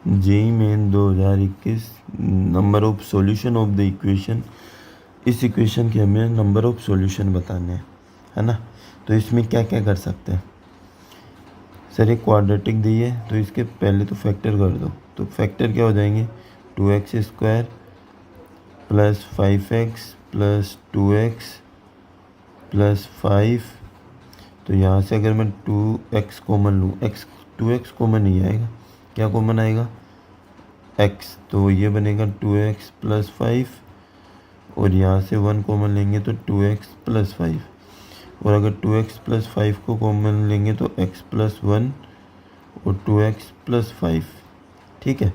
JEE main 2021 number of solution of the equation. इस equation के हमें नंबर ऑफ सॉल्यूशन बताने हैं, है ना। तो इसमें क्या क्या कर सकते हैं सर, एक क्वाड्रेटिक दी है तो इसके पहले तो फैक्टर कर दो। तो फैक्टर क्या हो जाएंगे, 2x² plus 5x plus 2x plus 5। तो यहाँ से अगर मैं 2x कॉमन लूँ, 2x कॉमन नहीं आएगा, क्या कॉमन आएगा, x। तो ये बनेगा 2x प्लस 5 और यहाँ से 1 कॉमन लेंगे तो 2x प्लस 5। और अगर 2x प्लस 5 को कॉमन लेंगे तो x प्लस 1 और 2x प्लस 5। ठीक है,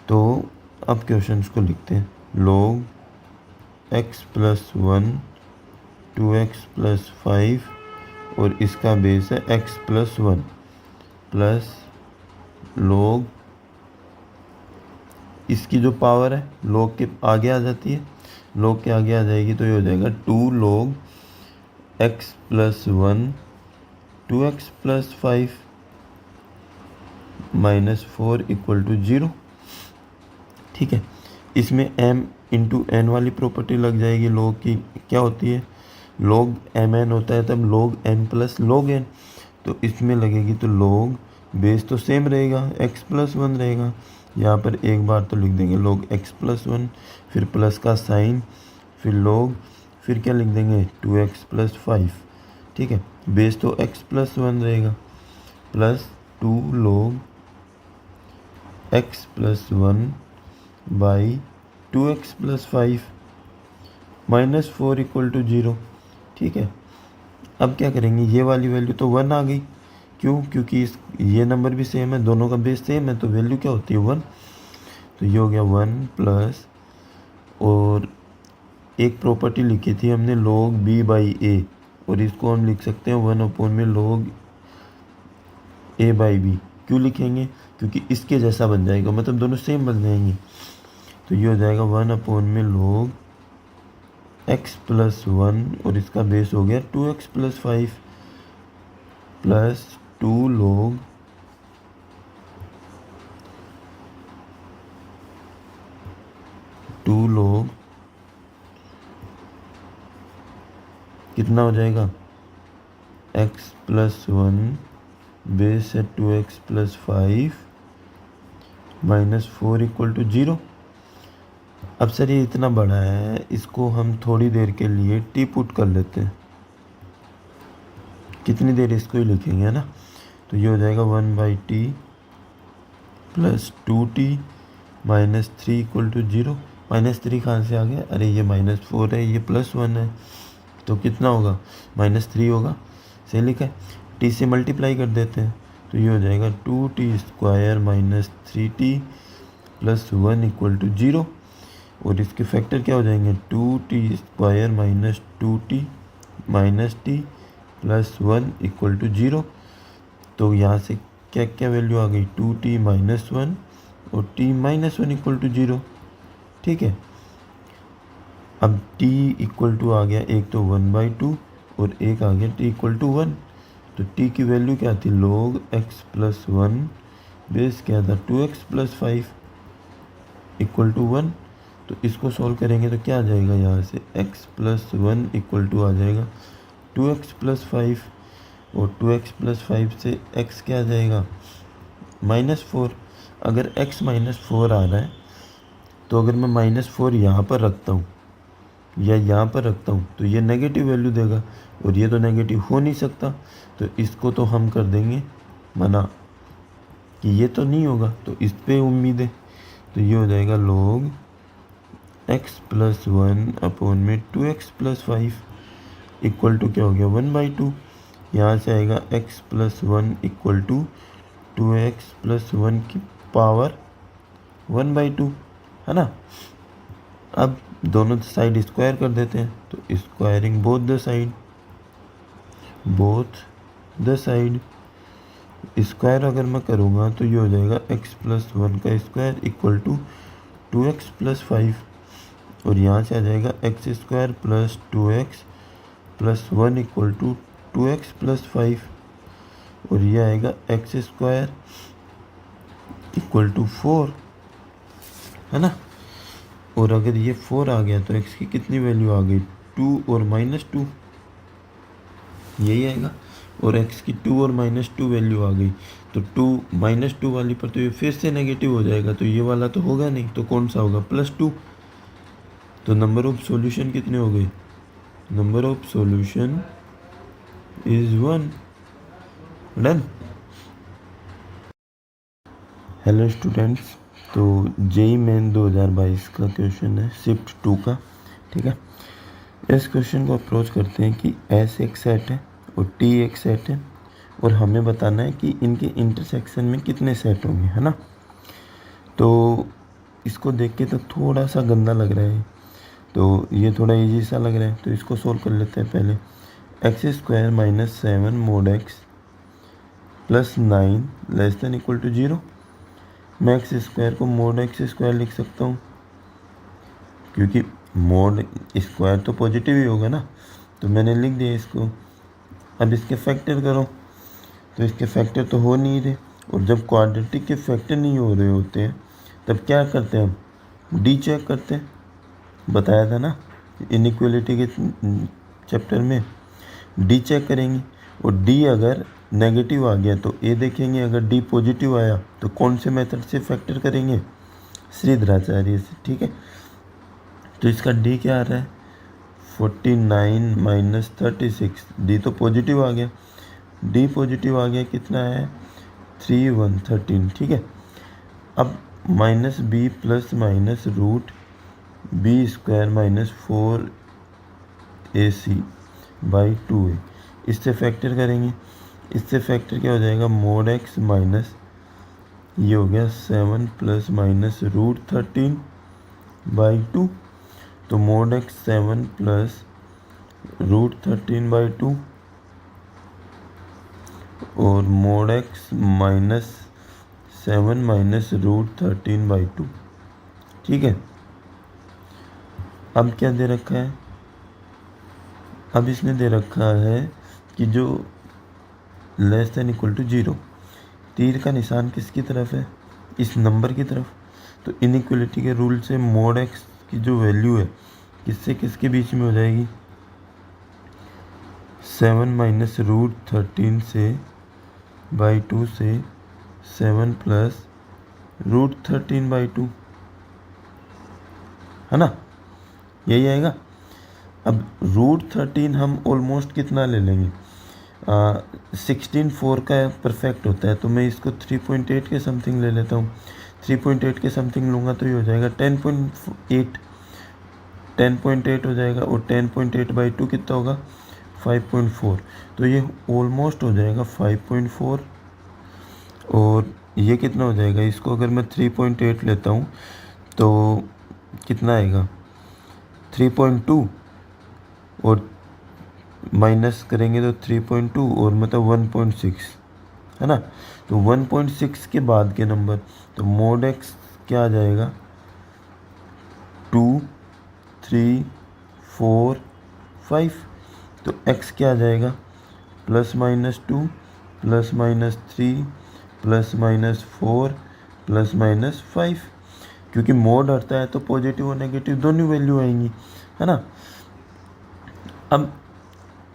तो अब क्वेश्चन को लिखते हैं। log x plus 1 2x plus 5 और इसका बेस है x प्लस 1 प्लस log इसकी जो पावर है log के आगे आ जाती है, log के आगे आ जाएगी तो ये हो जाएगा 2 log x plus 1 2x plus 5 minus 4 equal to 0। ठीक है, इसमें m इंटू एन वाली प्रॉपर्टी लग जाएगी। log की क्या होती है, log mn होता है तब log n plus log n। तो इसमें लगेगी तो log बेस तो सेम रहेगा, x प्लस 1 रहेगा। यहाँ पर एक बार तो लिख देंगे log x प्लस 1, फिर प्लस का साइन, फिर log, फिर क्या लिख देंगे 2x प्लस 5। ठीक है, बेस तो x प्लस 1 रहेगा plus 2 log x plus 1 by 2x plus 5 minus 4 equal to 0। ठीक है, अब क्या करेंगे, ये वाली वैल्यू तो 1 आ गई, क्यों, क्योंकि ये नंबर भी सेम है, दोनों का बेस सेम है, तो वैल्यू क्या होती है 1। तो ये हो गया 1 प्लस, और एक प्रॉपर्टी लिखी थी हमने log b बाई a, और इसको हम लिख सकते हैं 1 में log a बाई b। क्यों लिखेंगे, क्योंकि इसके जैसा बन जाएगा, मतलब दोनों सेम बन जाएंगे। तो ये हो जाएगा 1 में log x प्लस 1 और इसका बेस हो गया 2x प्लस 5 प्लस 2 log कितना हो जाएगा, x प्लस 1 बेस है 2x plus 5 minus 4 equal to 0। अब सर ये इतना बड़ा है, इसको हम थोड़ी देर के लिए टी पुट कर लेते हैं। कितनी देर इसको ही लिखेंगे, है ना। तो ये हो जाएगा 1/t plus 2t minus 3 equal to 0। -3 कहाँ से आ गया, अरे ये -4 है, ये +1 है, तो कितना होगा, -3 होगा। सही लिखा है, t से मल्टीप्लाई कर देते हैं तो ये हो जाएगा 2t² minus 3t plus 1 equal to 0। और इसके फैक्टर क्या हो जाएंगे, 2t² minus 2t minus t plus 1 equal to 0। तो यहाँ से क्या क्या वैल्यू आ गई, 2t माइनस 1 और t माइनस 1 इक्वल टू 0। ठीक है, अब t इक्वल टू आ गया, एक तो 1/2 और एक आ गया t इक्वल टू 1। तो t की वैल्यू क्या थी, log x प्लस 1 बेस क्या था 2x प्लस 5 इक्वल टू 1। तो इसको सॉल्व करेंगे तो क्या आ जाएगा, यहाँ से x प्लस 1 इक्वल टू आ जाएगा 2x प्लस 5 और 2x प्लस 5 से x क्या आ जाएगा -4। अगर x -4 आ रहा है तो अगर मैं -4 यहाँ पर रखता हूँ या यहाँ पर रखता हूँ तो ये नेगेटिव वैल्यू देगा, और ये तो नेगेटिव हो नहीं सकता। तो इसको तो हम कर देंगे मना कि ये तो नहीं होगा, तो इस पे उम्मीद है। तो ये हो जाएगा log x प्लस 1 में 2x प्लस 5 इक्वल टू क्या हो गया 1/2। यहाँ से आएगा x plus 1 equal to 2x plus 1 की पावर 1/2, है ना। अब दोनों साइड स्क्वायर कर देते हैं, तो squaring both the side square अगर मैं करूँगा तो ये हो जाएगा x प्लस 1 का square equal to 2x plus 5, और यहाँ से आ जाएगा x² plus 2x plus 1 equal to 2x plus 5, और ये आएगा x² इक्वल टू 4, है ना। और अगर ये 4 आ गया तो x की कितनी वैल्यू आ गई, 2 और -2, यही आएगा। और x की 2 और -2 वैल्यू आ गई, तो 2 -2 वाली पर तो ये फिर से नेगेटिव हो जाएगा, तो ये वाला तो होगा नहीं, तो कौन सा होगा, +2। तो नंबर ऑफ सॉल्यूशन कितने हो गए, number of solution is 1। Done. Hello students, तो जेई मेन 2022 का क्वेश्चन है शिफ्ट 2 का, ठीक है। इस क्वेश्चन को अप्रोच करते हैं कि S एक सेट है और T एक सेट है, और हमें बताना है कि इनके इंटरसेक्शन में कितने सेट होंगे, है ना। तो इसको देख के तो थोड़ा सा गंदा लग रहा है, तो ये थोड़ा इजी सा लग रहा है, तो इसको सोल्व कर लेते हैं पहले। x² - 7 mod x + 9 ≤ 0। मैं x² को mod x² लिख सकता हूँ, क्योंकि mod स्क्वायर तो पॉजिटिव ही होगा ना, तो मैंने लिख दिया इसको। अब इसके फैक्टर करो, तो इसके फैक्टर तो हो नहीं रहे, और जब क्वाड्रेटिक के फैक्टर नहीं हो रहे होते हैं तब क्या करते हैं हम, डी चेक करते हैं। बताया था ना इनइक्वालिटी के चैप्टर में, डी चेक करेंगे, और डी अगर नेगेटिव आ गया तो ए देखेंगे, अगर डी पॉजिटिव आया तो कौन से मेथड से फैक्टर करेंगे, श्रीधराचार्य से, ठीक है। तो इसका डी क्या आ रहा है, 49 - 36, डी तो पॉजिटिव आ गया, डी पॉजिटिव आ गया, कितना है 3 1 13, ठीक है। अब -b + -√b² - 4ac/2a, इससे फैक्टर करेंगे। इससे फैक्टर क्या हो जाएगा, mod x माइनस ये हो गया 7 ± √13/2, तो mod x 7 + √13/2 और mod x -7 - √13/2, ठीक है। अब क्या दे रखा है, अब इसने दे रखा है कि जो <= 0, तीर का निशान किसकी तरफ है, इस नंबर की तरफ। तो इनइक्वालिटी के रूल से mod x की जो वैल्यू है किससे किसके बीच में हो जाएगी, 7 - √13/2 से 7 + √13/2, है ना, यही आएगा। अब √13 हम ऑलमोस्ट कितना ले लेंगे, 16/4 का परफेक्ट होता है, तो मैं इसको 3.8 के समथिंग ले लेता हूँ। 3.8 के समथिंग लूँगा तो ये हो जाएगा 10.8 हो जाएगा, और 10.8/2 कितना होगा, 5.4, तो ये ऑलमोस्ट हो जाएगा 5.4। और ये कितना हो जाएगा, इसको अगर मैं 3.8 लेता हूँ तो कितना आएगा, 3.2, और माइनस करेंगे तो 3.2, और मतलब 1.6, है ना। तो 1.6 के बाद के नंबर, तो mod x क्या आ जाएगा, 2 3 4 5, तो x क्या आ जाएगा, +- 2 +- 3 +- 4 +- 5, क्योंकि मोड हटता है तो पॉजिटिव और नेगेटिव दोनों वैल्यू आएंगी, है ना। अब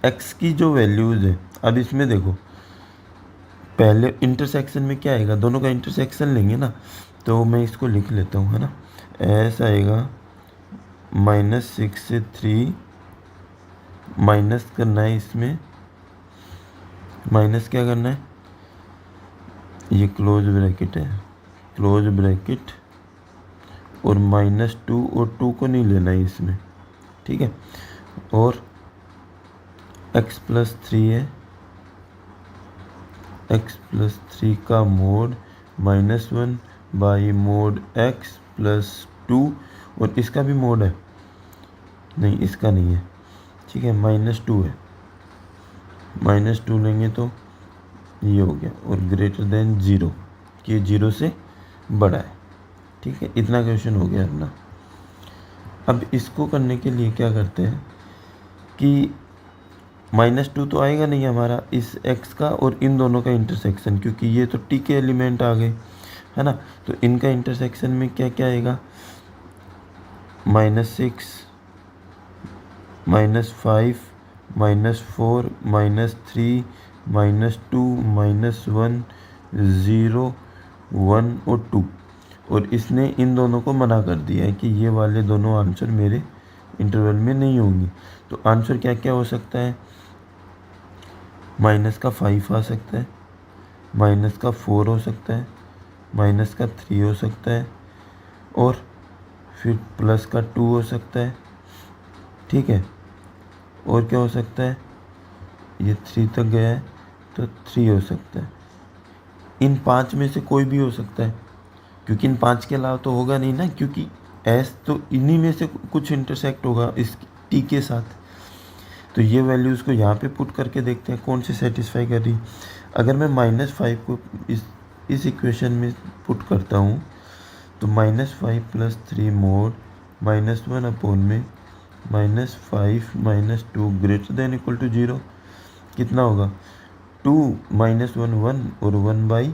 x की जो वैल्यूज़ है, अब इसमें देखो पहले इंटरसेक्शन में क्या आएगा, दोनों का इंटरसेक्शन लेंगे ना, तो मैं इसको लिख लेता हूँ, है ना। ऐसा आएगा -6 से 3 माइनस करना है, इसमें माइनस क्या करना है, ये क्लोज ब्रैकेट है, क्लोज ब्रैकेट, और -2 और 2 को नहीं लेना है इसमें, ठीक है। और x + 3 है, x + 3 का mod -1/mod x + 2, और इसका भी मोड है, नहीं इसका नहीं है, ठीक है, -2 है, -2 लेंगे तो ये हो गया, और > 0, कि 0 से बड़ा है, ठीक है। इतना क्वेश्चन हो गया अपना। अब इसको करने के लिए क्या करते हैं कि -2 तो आएगा नहीं हमारा इस x का और इन दोनों का इंटरसेक्शन, क्योंकि ये तो t के एलिमेंट आ गए, है ना। तो इनका इंटरसेक्शन में क्या क्या आएगा, -6, -5, -4, -3, -2, -1, 0, 1 और 2। और इसने इन दोनों को मना कर दिया है कि ये वाले दोनों आंसर मेरे इंटरवल में नहीं होंगी। तो आंसर क्या क्या हो सकता है, -5 आ सकता है, -4 हो सकता है, -3 हो सकता है, और फिर +2 हो सकता है। ठीक है, और क्या हो सकता है, ये 3 तक गया है तो 3 हो सकता है। इन 5 में से कोई भी हो सकता है, क्योंकि इन 5 के अलावा तो होगा नहीं ना, क्योंकि एस तो इन्हीं में से कुछ इंटरसेक्ट होगा इस टी के साथ। तो ये वैल्यूज़ को यहाँ पे पुट करके देखते हैं कौन सी सेटिस्फाई कर रही। अगर मैं -5 को इस इक्वेशन में पुट करता हूँ तो -5 + 3 mod -1 अपॉन में -5 -2 > 0 कितना होगा, 2 -1 1 और 1/3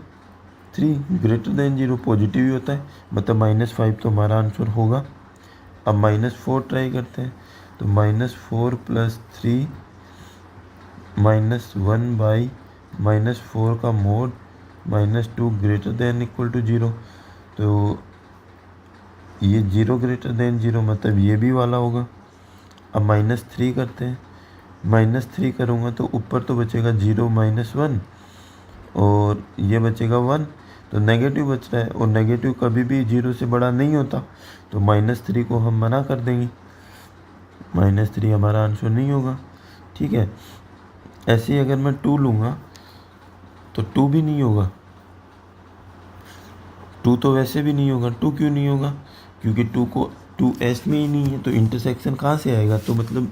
> 0 पॉजिटिव ही होता है, मतलब -5 तो हमारा आंसर होगा। अब -4 ट्राई करते हैं, तो -4 + 3 -1/-4 का मोड -2 > 0। तो ये 0 > 0 मतलब ये भी वाला होगा। अब -3 करते हैं, -3 करूँगा तो ऊपर तो बचेगा 0 -1 और ये बचेगा 1, तो नेगेटिव बच रहा है, और नेगेटिव कभी भी 0 से बड़ा नहीं होता, तो -3 को हम मना कर देंगे, -3 हमारा आंसर नहीं होगा। ठीक है, ऐसे ही अगर मैं 2 लूँगा तो 2 भी नहीं होगा, 2 तो वैसे भी नहीं होगा। 2 क्यों नहीं होगा, क्योंकि 2 एस में ही नहीं है, तो इंटरसेक्शन कहाँ से आएगा, तो मतलब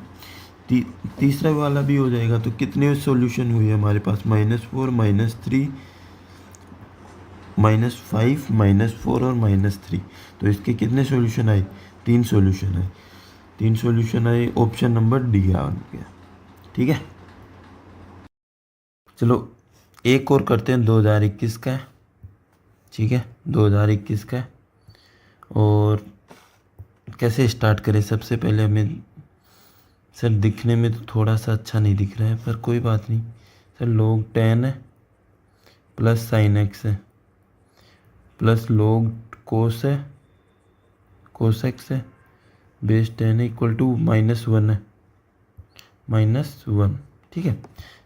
तीसरा वाला भी हो जाएगा। तो कितने सॉल्यूशन हुए हमारे पास, -4 -3 -5 -4 और -3। तो इसके कितने सॉल्यूशन आए, 3 सॉल्यूशन आए, 3 सॉल्यूशन आए, ऑप्शन नंबर डी आ गया। ठीक है, चलो एक और करते हैं 2021 का। ठीक है, 2021 का, और कैसे स्टार्ट करें। सबसे पहले हमें, सर दिखने में तो थोड़ा सा अच्छा नहीं दिख रहा है, पर कोई बात नहीं। सर log 10 है प्लस sin x है प्लस log cos है, cos x है, बेस 10 है =-1 है, -1। ठीक है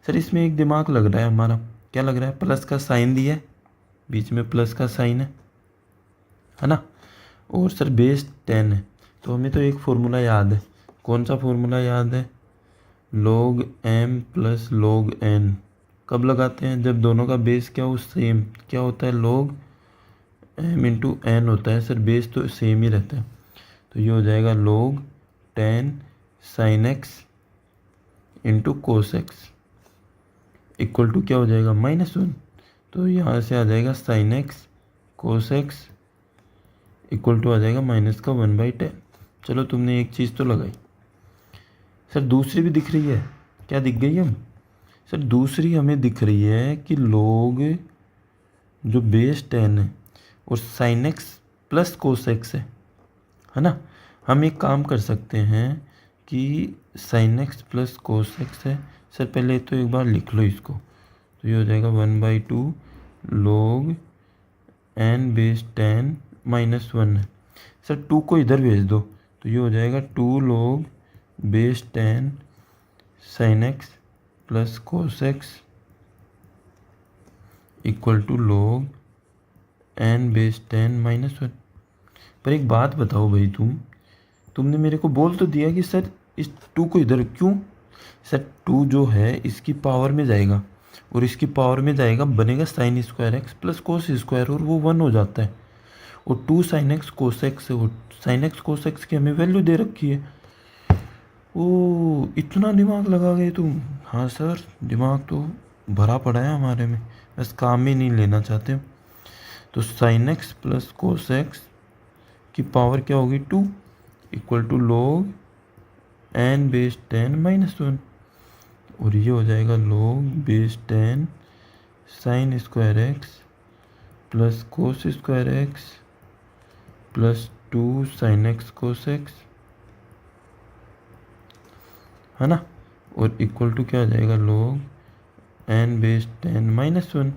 सर, इसमें एक दिमाग लग रहा है हमारा, क्या लग रहा है, प्लस का साइन दिया है, बीच में प्लस का साइन है ना, और सर बेस 10 है। तो हमें तो एक फार्मूला याद है, कौन सा फार्मूला याद है, log m + log n। कब लगाते हैं, जब दोनों का बेस क्या हो, सेम, क्या होता है, log m × n होता है। सर बेस तो सेम ही रहता है, तो ये हो जाएगा log 10 sin x × cos x = क्या हो जाएगा, -1। तो यहाँ से आ जाएगा sin x cos x = आ जाएगा -1/10। चलो तुमने एक चीज़ तो लगाई। सर दूसरी भी दिख रही है, क्या दिख गई हम, सर दूसरी हमें दिख रही है कि log जो बेस 10 है और sin x + cos x है ना। हम एक काम कर सकते हैं कि sin x + cos x है, सर पहले तो एक बार लिख लो इसको, तो ये हो जाएगा 1/2 log n बेस 10 -1 है। सर 2 को इधर भेज दो, तो ये हो जाएगा 2 log base 10 sin x + cos x = log n base 10 -1। पर एक बात बताओ भाई, तुमने मेरे को बोल तो दिया कि सर इस 2 को इधर क्यों। सर 2 जो है इसकी पावर में जाएगा, और इसकी पावर में जाएगा, बनेगा sin² x + cos², और वो 1 हो जाता है, और 2 sin x cos x है, और sin x cos x की हमें वैल्यू दे रखी है। ओ इतना दिमाग लगा गए तुम। हाँ सर, दिमाग तो भरा पड़ा है हमारे में, बस काम ही नहीं लेना चाहते। तो sin x + cos x की पावर क्या होगी, 2 = log n बेस 10 -1, और ये हो जाएगा log base 10 sin² x plus cos square x plus 2 sine x cos x, है ना, और इक्वल टू क्या आ जाएगा, log n बेस 10 माइनस 1।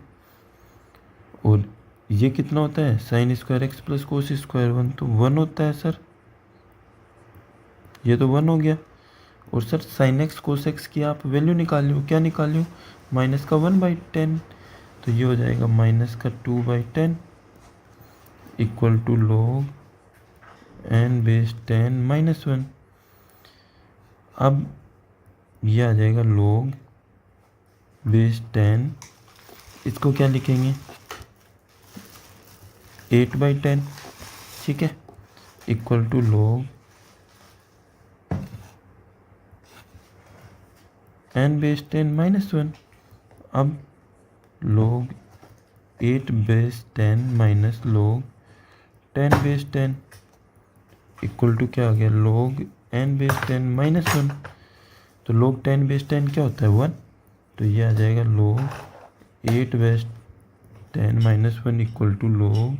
और ये कितना होता है, sine square x plus cos square 1, तो 1 होता है सर, ये तो 1 हो गया। और sir sine x cos x की आप वैल्यू निकाल लो, क्या निकाल लो, माइनस का 1/10, तो ये हो जाएगा माइनस का 2/10 equal to log n base 10 minus 1। अब ये आ जाएगा log बेस 10, इसको क्या लिखेंगे, 8/10, ठीक है, equal to log n base 10 minus 1। अब log 8 base 10 minus log 10 base 10 equal to क्या आ गया, log n बेस 10 माइनस 1। तो log 10 बेस 10 क्या होता है, 1, तो ये आ जाएगा log 8 base 10 minus 1 equal to log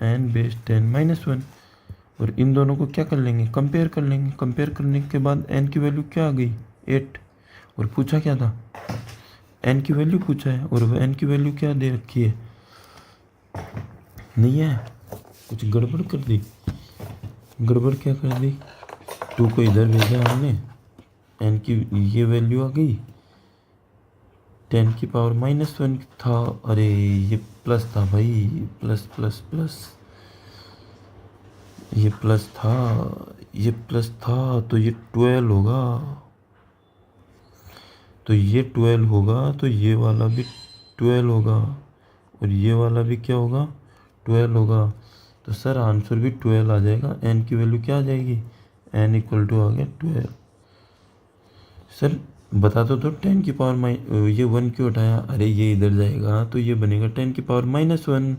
n base 10 minus 1। और इन दोनों को क्या कर लेंगे, कंपेयर कर लेंगे। कंपेयर करने के बाद n की वैल्यू क्या आ गई, 8, और पूछा क्या था, n की वैल्यू पूछा है, और n की वैल्यू क्या दे रखी है, नहीं है, कुछ गड़बड़ कर दी, गड़बड़ क्या कर दी, 2 को इधर भेजा हमने, n की ये वैल्यू आ गई, 10 की पावर माइनस 1 था, अरे ये प्लस था भाई, प्लस प्लस प्लस, ये प्लस था, ये प्लस था, तो ये 12 होगा, तो ये 12 होगा, तो ये वाला भी 12 होगा, और ये वाला भी क्या होगा, 12 होगा। तो सर आंसर भी 12 आ जाएगा, n की वैल्यू क्या आ जाएगी, n इक्वल टू आ गया 12। सर बता दो तो 10 की पावर ये 1 क्यों उठाया, अरे ये इधर जाएगा तो ये बनेगा 10 की पावर माइनस 1,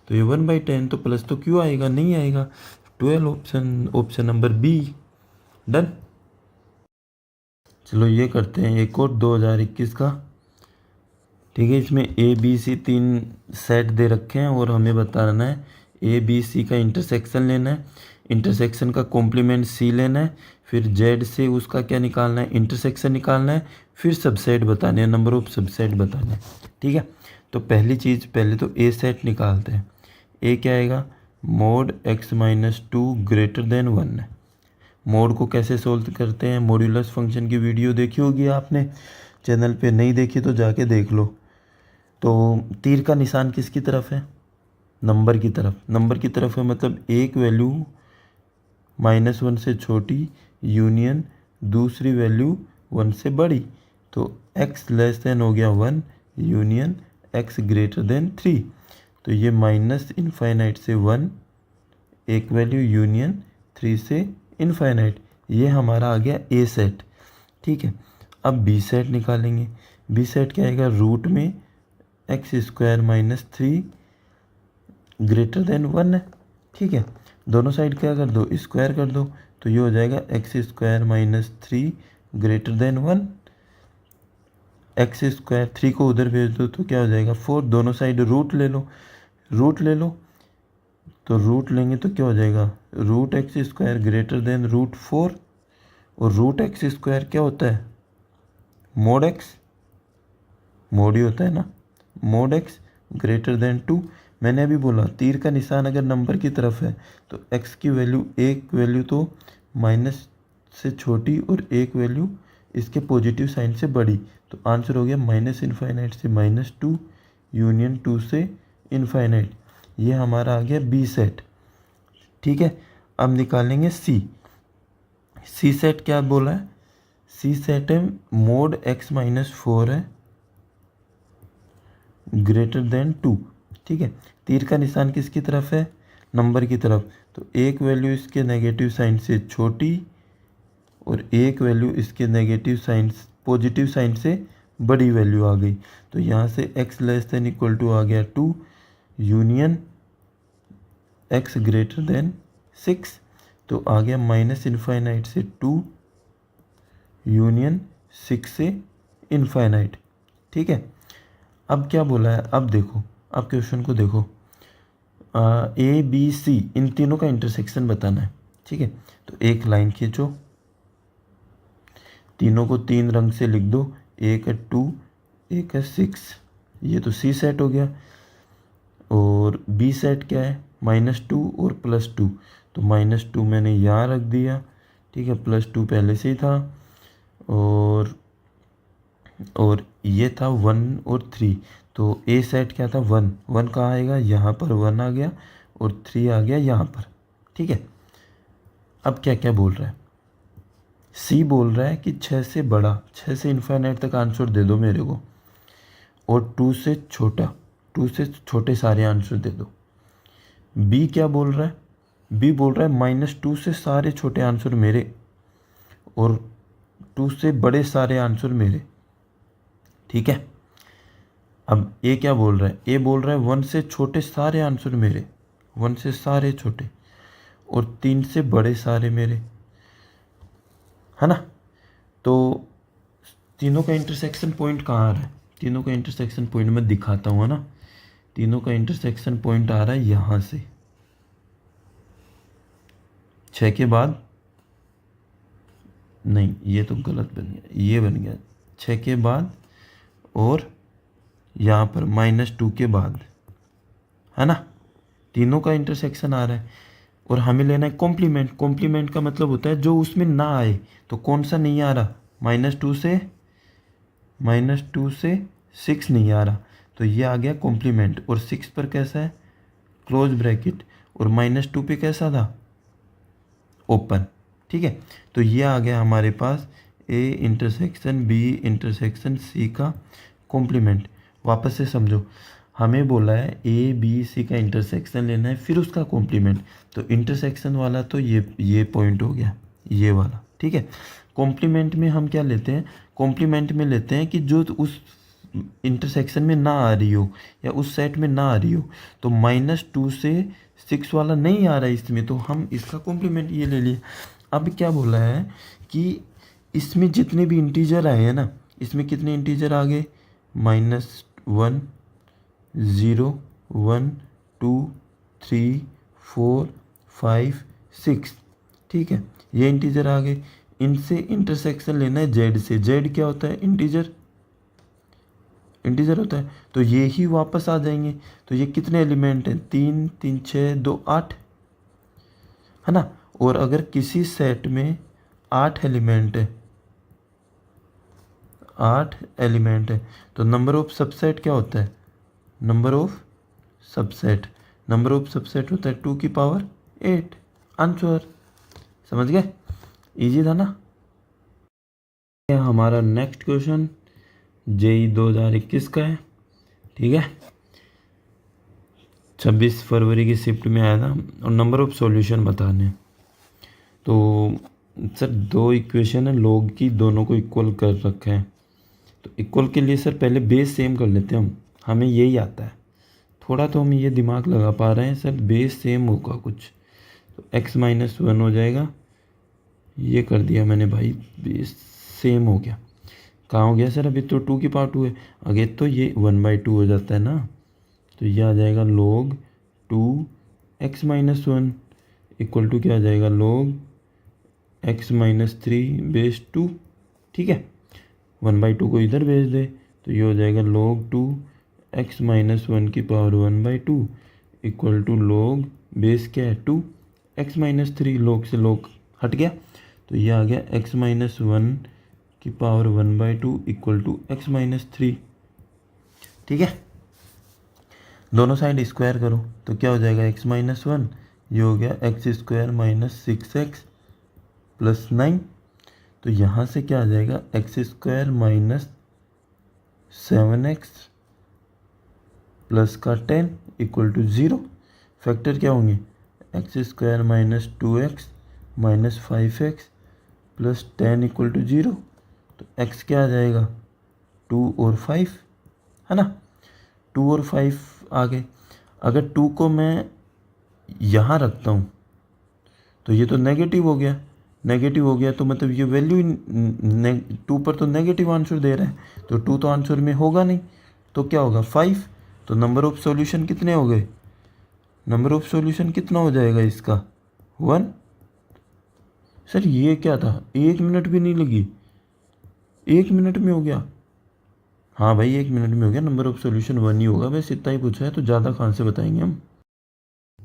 तो ये 1/10, तो प्लस तो क्यों आएगा, नहीं आएगा, 12 ऑप्शन नंबर बी, डन। चलो ये करते हैं एक और 2021 का, ठीक है, इसमें ABC 3 सेट दे रखे हैं और हमें बताना है ABC का इंटरसेक्शन लेना है, इंटरसेक्शन का कॉम्प्लीमेंट C लेना है, फिर Z से उसका क्या निकालना है, इंटरसेक्शन निकालना है, फिर सबसेट बताने हैं, नंबर ऑफ सबसेट बताने हैं, ठीक है। तो पहली चीज़, पहले तो A सेट निकालते हैं। A क्या आएगा, मोड x-2 ग्रेटर देन 1 है। मोड को कैसे सोल्व करते हैं, मॉड्यूलस फंक्शन की वीडियो देखी होगी आपने, चैनल पे नहीं देखी तो जाके देख लो। तो तीर का निशान किसकी तरफ है, नंबर की तरफ, नंबर की तरफ है, मतलब एक वैल्यू -1 से छोटी यूनियन दूसरी वैल्यू 1 से बड़ी, तो x लेस देन हो गया 1 यूनियन x ग्रेटर देन 3, तो ये -इनफाइनाइट से 1 एक वैल्यू यूनियन 3 से इनफाइनाइट, ये हमारा आ गया A सेट, ठीक है। अब B सेट निकालेंगे। B सेट क्या आएगा, रूट में x² - 3 ग्रेटर देन 1 है, ठीक है। दोनों साइड क्या कर दो, स्क्वायर कर दो, तो ये हो जाएगा x² - 3 ग्रेटर देन 1, x², 3 को उधर भेज दो तो क्या हो जाएगा 4, दोनों साइड रूट ले लो, रूट ले लो, तो रूट लेंगे तो क्या हो जाएगा, √x² ग्रेटर देन √4, और √x² क्या होता है, मोड x, मोड ही होता है ना, मोड x ग्रेटर देन 2। मैंने अभी बोला तीर का निशान अगर नंबर की तरफ है तो x की वैल्यू, एक वैल्यू तो माइनस से छोटी और एक वैल्यू इसके पॉजिटिव साइन से बड़ी, तो आंसर हो गया -इनफाइनाइट से -2 यूनियन 2 से इनफाइनाइट, ये हमारा आ गया B सेट, ठीक है। अब निकालेंगे C सेट क्या बोला है, C सेट है मोड x-4 है ग्रेटर देन 2, ठीक है। तीर का निशान किसकी तरफ है, नंबर की तरफ, तो एक वैल्यू इसके नेगेटिव साइन से छोटी और एक वैल्यू इसके नेगेटिव साइन, पॉजिटिव साइन से बड़ी वैल्यू आ गई, तो यहाँ से x less than equal to आ गया 2 यूनियन x ग्रेटर देन 6, तो आ गया -इनफाइनाइट से 2 यूनियन 6 से इनफाइनाइट, ठीक है। अब क्या बोला है, अब देखो, अब क्वेश्चन को देखो, ए बी सी इन तीनों का इंटरसेक्शन बताना है, ठीक है। तो एक लाइन खींचो, तीनों को 3 रंग से लिख दो, एक है 2, एक है 6, ये तो सी सेट हो गया। और बी सेट क्या है, -2 और +2, तो -2 मैंने यहाँ रख दिया, ठीक है, +2 पहले से ही था। और ये था 1 और 3, तो ए सेट क्या था 1, 1 कहाँ आएगा, यहाँ पर 1 आ गया और 3 आ गया यहाँ पर, ठीक है। अब क्या क्या बोल रहा है, सी बोल रहा है कि 6 से बड़ा, 6 से इन्फाइनाइट तक आंसर दे दो मेरे को, और 2 से छोटा, 2 से छोटे सारे आंसर दे दो। बी क्या बोल रहा है, बी बोल रहा है -2 से सारे छोटे आंसर मेरे और 2 से बड़े सारे आंसर मेरे, ठीक है। अब ए क्या बोल रहा है, ए बोल रहा है 1 से छोटे सारे आंसर मेरे, 1 से सारे छोटे, और 3 से बड़े सारे मेरे, है ना। तो तीनों का इंटरसेक्शन पॉइंट कहाँ आ रहा है, तीनों का इंटरसेक्शन पॉइंट मैं दिखाता हूँ, है ना। तीनों का इंटरसेक्शन पॉइंट आ रहा है यहाँ से, 6 के बाद, नहीं ये तो गलत बन गया, ये बन गया 6 के बाद और यहाँ पर -2 के बाद, है ना। तीनों का इंटरसेक्शन आ रहा है और हमें लेना है कॉम्प्लीमेंट। कॉम्प्लीमेंट का मतलब होता है जो उसमें ना आए, तो कौन सा नहीं आ रहा, -2 से 6 नहीं आ रहा, तो ये आ गया कॉम्प्लीमेंट। और 6 पर कैसा है, क्लोज ब्रैकेट, और -2 पे कैसा था, ओपन, ठीक है। तो ये आ गया हमारे पास A intersection B intersection C का कॉम्प्लीमेंट। वापस से समझो, हमें बोला है ए बी सी का इंटरसेक्शन लेना है फिर उसका कॉम्प्लीमेंट, तो इंटरसेक्शन वाला तो ये पॉइंट हो गया, ये वाला, ठीक है। कॉम्प्लीमेंट में हम क्या लेते हैं, कॉम्प्लीमेंट में लेते हैं कि जो उस इंटरसेक्शन में ना आ रही हो या उस सेट में ना आ रही हो, तो -2 से 6 वाला नहीं आ रहा है इसमें, तो हम इसका कॉम्प्लीमेंट ये ले लिए। अब क्या बोला है कि इसमें जितने भी इंटीजर आए हैं ना, इसमें कितने इंटीजर आ गए, -1 0 1 2 3 4 5 6, ठीक है, ये इंटीजर आ गए। इनसे इंटरसेक्शन लेना है जेड से, जेड क्या होता है, इंटीजर होता है, तो ये ही वापस आ जाएंगे। तो ये कितने एलिमेंट हैं, 3 3 6 2 8, है ना। और अगर किसी सेट में 8 एलिमेंट है, 8 एलिमेंट है, तो नंबर ऑफ सबसेट क्या होता है, नंबर ऑफ सबसेट होता है 2 की पावर 8, आंसर। समझ गए, इजी था ना। हमारा नेक्स्ट क्वेश्चन जेई 2021 का है, ठीक है, 26 फरवरी की शिफ्ट में आया था, और नंबर ऑफ सॉल्यूशन बताने। तो सर 2 इक्वेशन है लॉग की, दोनों को इक्वल कर रखा है, तो इक्वल के लिए सर पहले बेस सेम कर लेते हैं हमें यही आता है, थोड़ा तो हम ये दिमाग लगा पा रहे हैं सर, बेस सेम होगा कुछ, तो x-1 हो जाएगा, ये कर दिया मैंने भाई, बेस सेम हो गया। कहाँ हो गया सर, अभी तो 2 की पावर 2 है, आगे तो ये 1/2 हो जाता है ना, तो ये आ जाएगा log 2x-1 इक्वल टू क्या आ जाएगा, log x-3 बेस 2, ठीक है। 1/2 को इधर भेज दे, तो ये हो जाएगा log 2x-1 की power 1/2 equal to log base क्या है 2 x-3, log से log हट गया, तो ये आ गया x-1 की पावर 1/2 इक्वल टू x-3, ठीक है। दोनों साइड स्क्वायर करो तो क्या हो जाएगा, x-1 ये हो गया x² - 6x + 9, तो यहाँ से क्या आ जाएगा, x² - 7x प्लस का 10 इक्वल टू 0। फैक्टर क्या होंगे, x² - 2x - 5x plus 10 equal to 0, तो x क्या आ जाएगा, 2 और 5, है ना। 2 और 5 आ गए। अगर 2 को मैं यहाँ रखता हूँ तो ये तो नेगेटिव हो गया, तो मतलब ये वैल्यू 2 पर तो नेगेटिव आंसर दे रहा है, तो 2 तो आंसर में होगा नहीं, तो क्या होगा 5, तो नंबर ऑफ सॉल्यूशन कितने हो गए, नंबर ऑफ सॉल्यूशन कितना हो जाएगा इसका 1। सर ये क्या था, 1 मिनट भी नहीं लगी, 1 मिनट में हो गया। हाँ भाई 1 मिनट में हो गया, नंबर ऑफ सॉल्यूशन 1 ही होगा, बस इतना ही पूछा है तो ज़्यादा कहाँ से बताएंगे हम।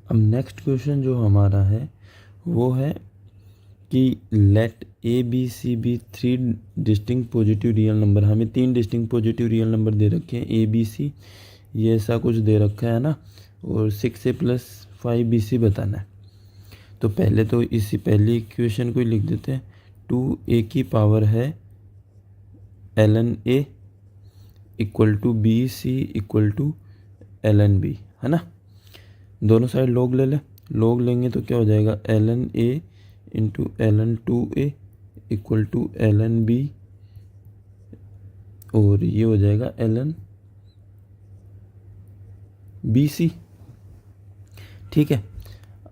अब नेक्स्ट क्वेश्चन जो हमारा है वो है कि let A B C be 3 distinct positive real number. हमें 3 डिस्टिंक्ट पॉजिटिव रियल नंबर दे रखे हैं, ए बी सी ये ऐसा कुछ दे रखा है ना, और 6a + 5bc बताना है। तो पहले तो इसी पहली इक्वेशन को ही लिख देते हैं, 2a की पावर है ln a = bc = ln b, है ना। दोनों साइड लॉग ले ले, लॉग लेंगे तो क्या हो जाएगा ln a × ln 2a = ln b, और ये हो जाएगा ln bc। ठीक है,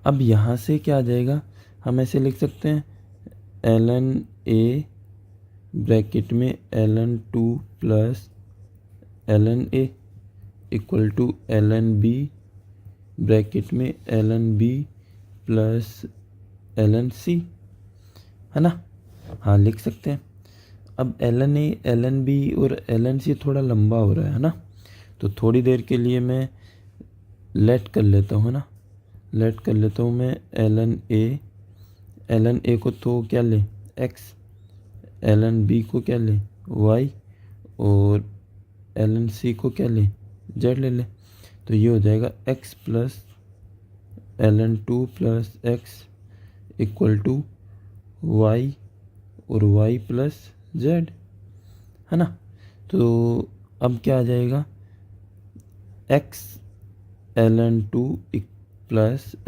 अब यहाँ से क्या आ जाएगा, हम ऐसे लिख सकते हैं ln a ब्रैकेट में ln 2 + ln a = ln b bracket में ln b + ln c, है ना। हाँ लिख सकते हैं। अब ln a ln b और ln c थोड़ा लंबा हो रहा है ना, तो थोड़ी देर के लिए मैं लेट कर लेता हूँ ना, लेट कर लेता हूँ मैं ln a को तो क्या ले x, ln b को क्या ले y, और ln c को क्या ले z ले ले। तो ये हो जाएगा x + ln 2 + x = y और y + z, है ना। तो अब क्या आ जाएगा, x ln 2 +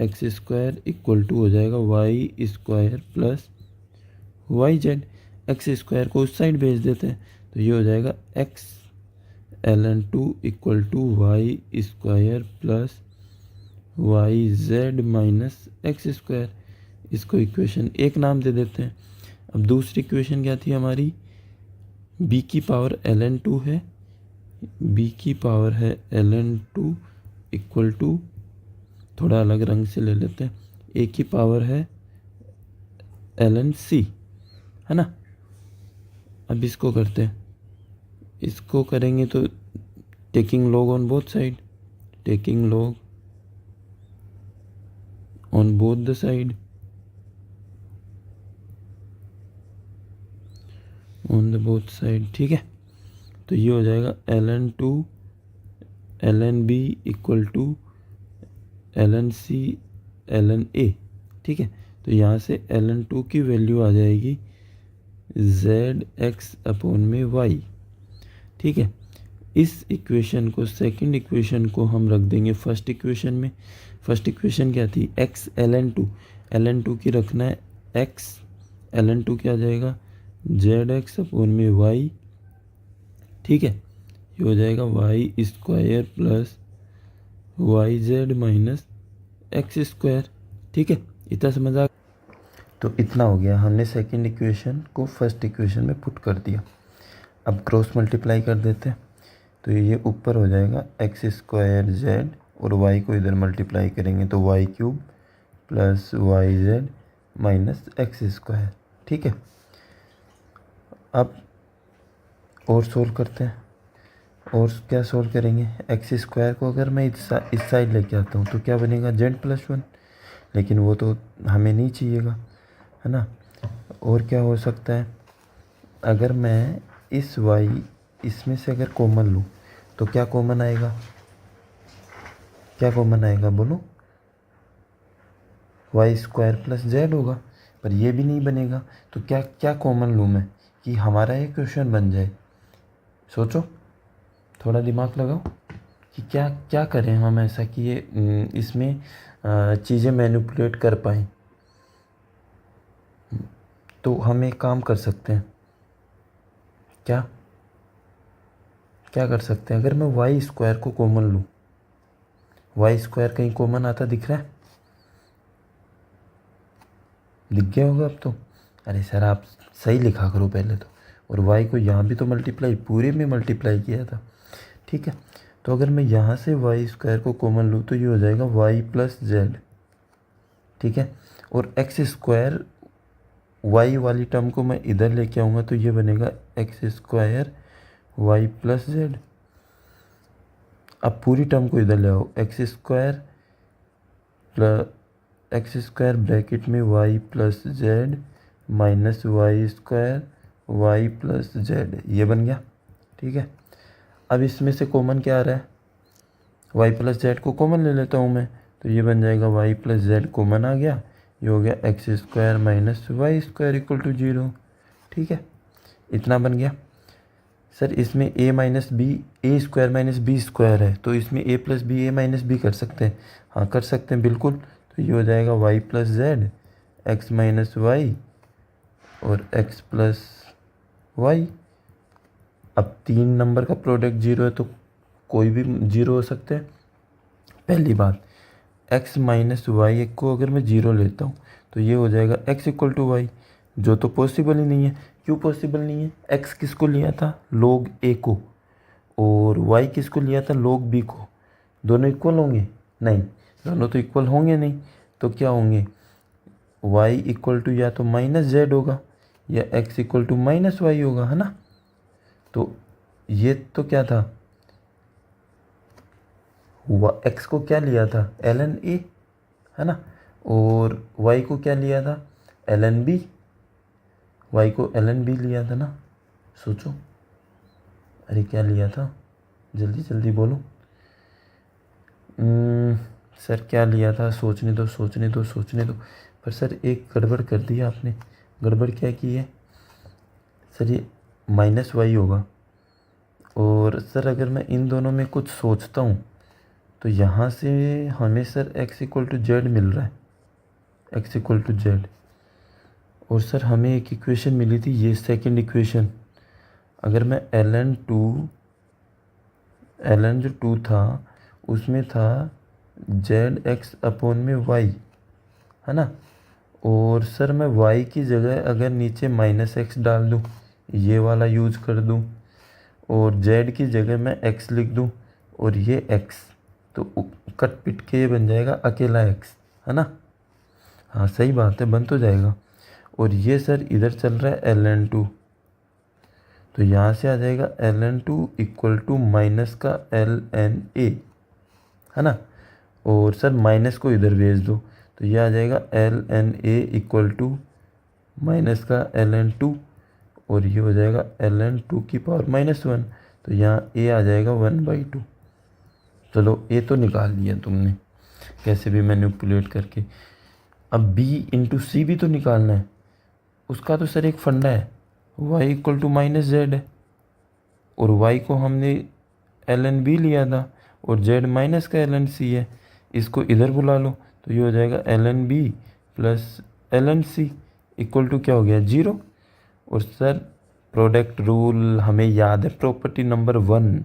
x² हो जाएगा y² + yz। x² को उस साइड भेज देते हैं, तो ये हो जाएगा x ln 2 = y² + yz - x²। इसको इक्वेशन 1 नाम दे देते हैं। अब दूसरी इक्वेशन क्या थी हमारी, b की पावर ln 2 है, b की पावर है ln 2 = थोड़ा अलग रंग से ले लेते हैं, a की पावर है ln c, है ना। अब इसको करते हैं, इसको करेंगे तो taking log on both side, taking log on both the side, on the both side, ठीक है। तो ये हो जाएगा ln 2 ln b = ln c ln a, ठीक है। तो यहाँ से ln 2 की वैल्यू आ जाएगी zx/y, ठीक है। इस इक्वेशन को, सेकंड इक्वेशन को हम रख देंगे फर्स्ट इक्वेशन में। फर्स्ट इक्वेशन क्या थी, x ln 2 की रखना है x, ln 2 क्या आ जाएगा zx/y, ठीक है। ये हो जाएगा y² + yz - x², ठीक है। इतना समझ आ, तो इतना हो गया, हमने सेकंड इक्वेशन को फर्स्ट इक्वेशन में पुट कर दिया। अब क्रॉस मल्टीप्लाई कर देते हैं, तो ये ऊपर हो जाएगा x² z, और y को इधर मल्टीप्लाई करेंगे तो y³ + yz - x², ठीक है। अब और सोल्व करते हैं, और क्या सोल्व करेंगे, x² को अगर मैं इस साइड लेके आता हूँ तो क्या बनेगा z + 1, लेकिन वो तो हमें नहीं चाहिएगा, है ना। और क्या हो सकता है, अगर मैं इस y इसमें से अगर कॉमन लूँ तो क्या कॉमन आएगा, क्या कॉमन आएगा बोलो, y² + z होगा, पर ये भी नहीं बनेगा। तो क्या क्या कॉमन लूँ मैं कि हमारा ये क्वेश्चन बन जाए। सोचो, थोड़ा दिमाग लगाओ कि क्या क्या करें हम ऐसा कि ये इसमें चीज़ें मैनिपुलेट कर पाएँ। तो हम एक काम कर सकते हैं, क्या क्या कर सकते हैं, अगर मैं y² को कॉमन लूँ, y² कहीं कॉमन आता दिख रहा है, दिख गया होगा अब तो। अरे सर आप सही लिखा करो पहले तो, और y को यहाँ भी तो मल्टीप्लाई, पूरे में मल्टीप्लाई किया था, ठीक है। तो अगर मैं यहाँ से वाई स्क्वायर को कॉमन लूँ तो ये हो जाएगा वाई प्लस जेड, ठीक है। और एक्स स्क्वायर वाई वाली टर्म को मैं इधर लेके आऊँगा तो ये बनेगा X square Y plus Z. अब पूरी टर्म को इधर ले आओ, एक्स स्क्वायर ब्रैकेट में Y plus Z minus Y square Y plus Z, ये बन गया, ठीक है। अब इसमें से कॉमन क्या आ रहा है, वाई प्लस जेड को कॉमन ले लेता हूँ मैं, तो ये बन जाएगा वाई प्लस जेड कॉमन आ गया, ये हो गया X square minus Y square equal to 0, ठीक है। इतना बन गया। सर इसमें A minus B, A square minus B square है, तो इसमें A plus B A minus B कर सकते हैं, हाँ कर सकते हैं बिल्कुल। तो ये हो जाएगा Y plus Z X minus Y और एक्स प्लस वाई। अब 3 नंबर का प्रोडक्ट 0 है तो कोई भी 0 हो सकते हैं। पहली बात, x माइनस वाई को अगर मैं 0 लेता हूँ तो ये हो जाएगा x इक्वल टू वाई, जो तो पॉसिबल ही नहीं है। क्यों पॉसिबल नहीं है, x किसको लिया था, log a को, और y किसको लिया था, log b को। दोनों इक्वल होंगे, नहीं, दोनों तो इक्वल होंगे नहीं, तो क्या होंगे, y इक्वल टू या तो माइनस जेड होगा या x equal to minus Y होगा, है ना। तो ये तो क्या था, x को क्या लिया था ln a, है ना, और y को क्या लिया था ln b, y को ln b लिया था ना। सोचो, अरे क्या लिया था, जल्दी जल्दी बोलो। सर क्या लिया था, सोचने दो। पर सर एक गड़बड़ कर दिया आपने। गड़बड़ क्या की है सर, ये माइनस वाई होगा। और सर अगर मैं इन दोनों में कुछ सोचता हूँ तो यहाँ से हमें sir x equal to Z मिल रहा है, x इक्वल टू जेड। और सर हमें एक इक्वेशन मिली थी, ये सेकंड इक्वेशन। अगर मैं ln जो 2 था उसमें था zx अपॉन में y, है ना। और सर मैं y की जगह अगर नीचे माइनस एक्स डाल दूँ, ये वाला यूज कर दूँ, और z की जगह मैं x लिख दूँ और ये x, तो कट पिट के ये बन जाएगा अकेला x, है ना। हाँ सही बात है, बन तो जाएगा। और ये सर इधर चल रहा है ln2, तो यहाँ से आ जाएगा ln2 इक्वल टू माइनस का lna, है ना। और सर माइनस को इधर भेज दो तो ये आ जाएगा lna इक्वल टू माइनस का ln2, और ये हो जाएगा ln2 की पावर -1, तो यहाँ a आ जाएगा 1/2। चलो a तो निकाल लिया तुमने कैसे भी मैनिपुलेट करके। अब b इंटू सी भी तो निकालना है, उसका तो सर एक फंडा है, y equal to minus Z है, और y को हमने ln b लिया था और z माइनस का ln c है। इसको इधर बुला लो तो ये हो जाएगा ln b plus ln c equal to क्या हो गया 0। और सर प्रोडक्ट रूल हमें याद है, property number 1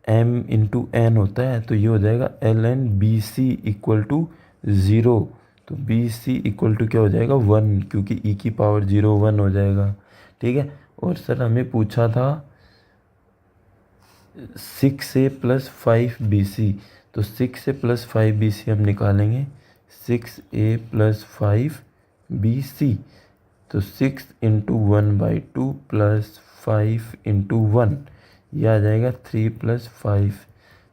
m into n होता है, तो ये हो जाएगा ln bc इक्वल टू 0। तो bc इक्वल टू क्या हो जाएगा 1, क्योंकि e की पावर 0 1 हो जाएगा, ठीक है। और सर हमें पूछा था 6a प्लस 5bc, तो 6a प्लस 5bc हम निकालेंगे, 6a प्लस 5bc, तो 6 इंटू 1/2 प्लस 5 इंटू 1, यह आ जाएगा 3 प्लस 5,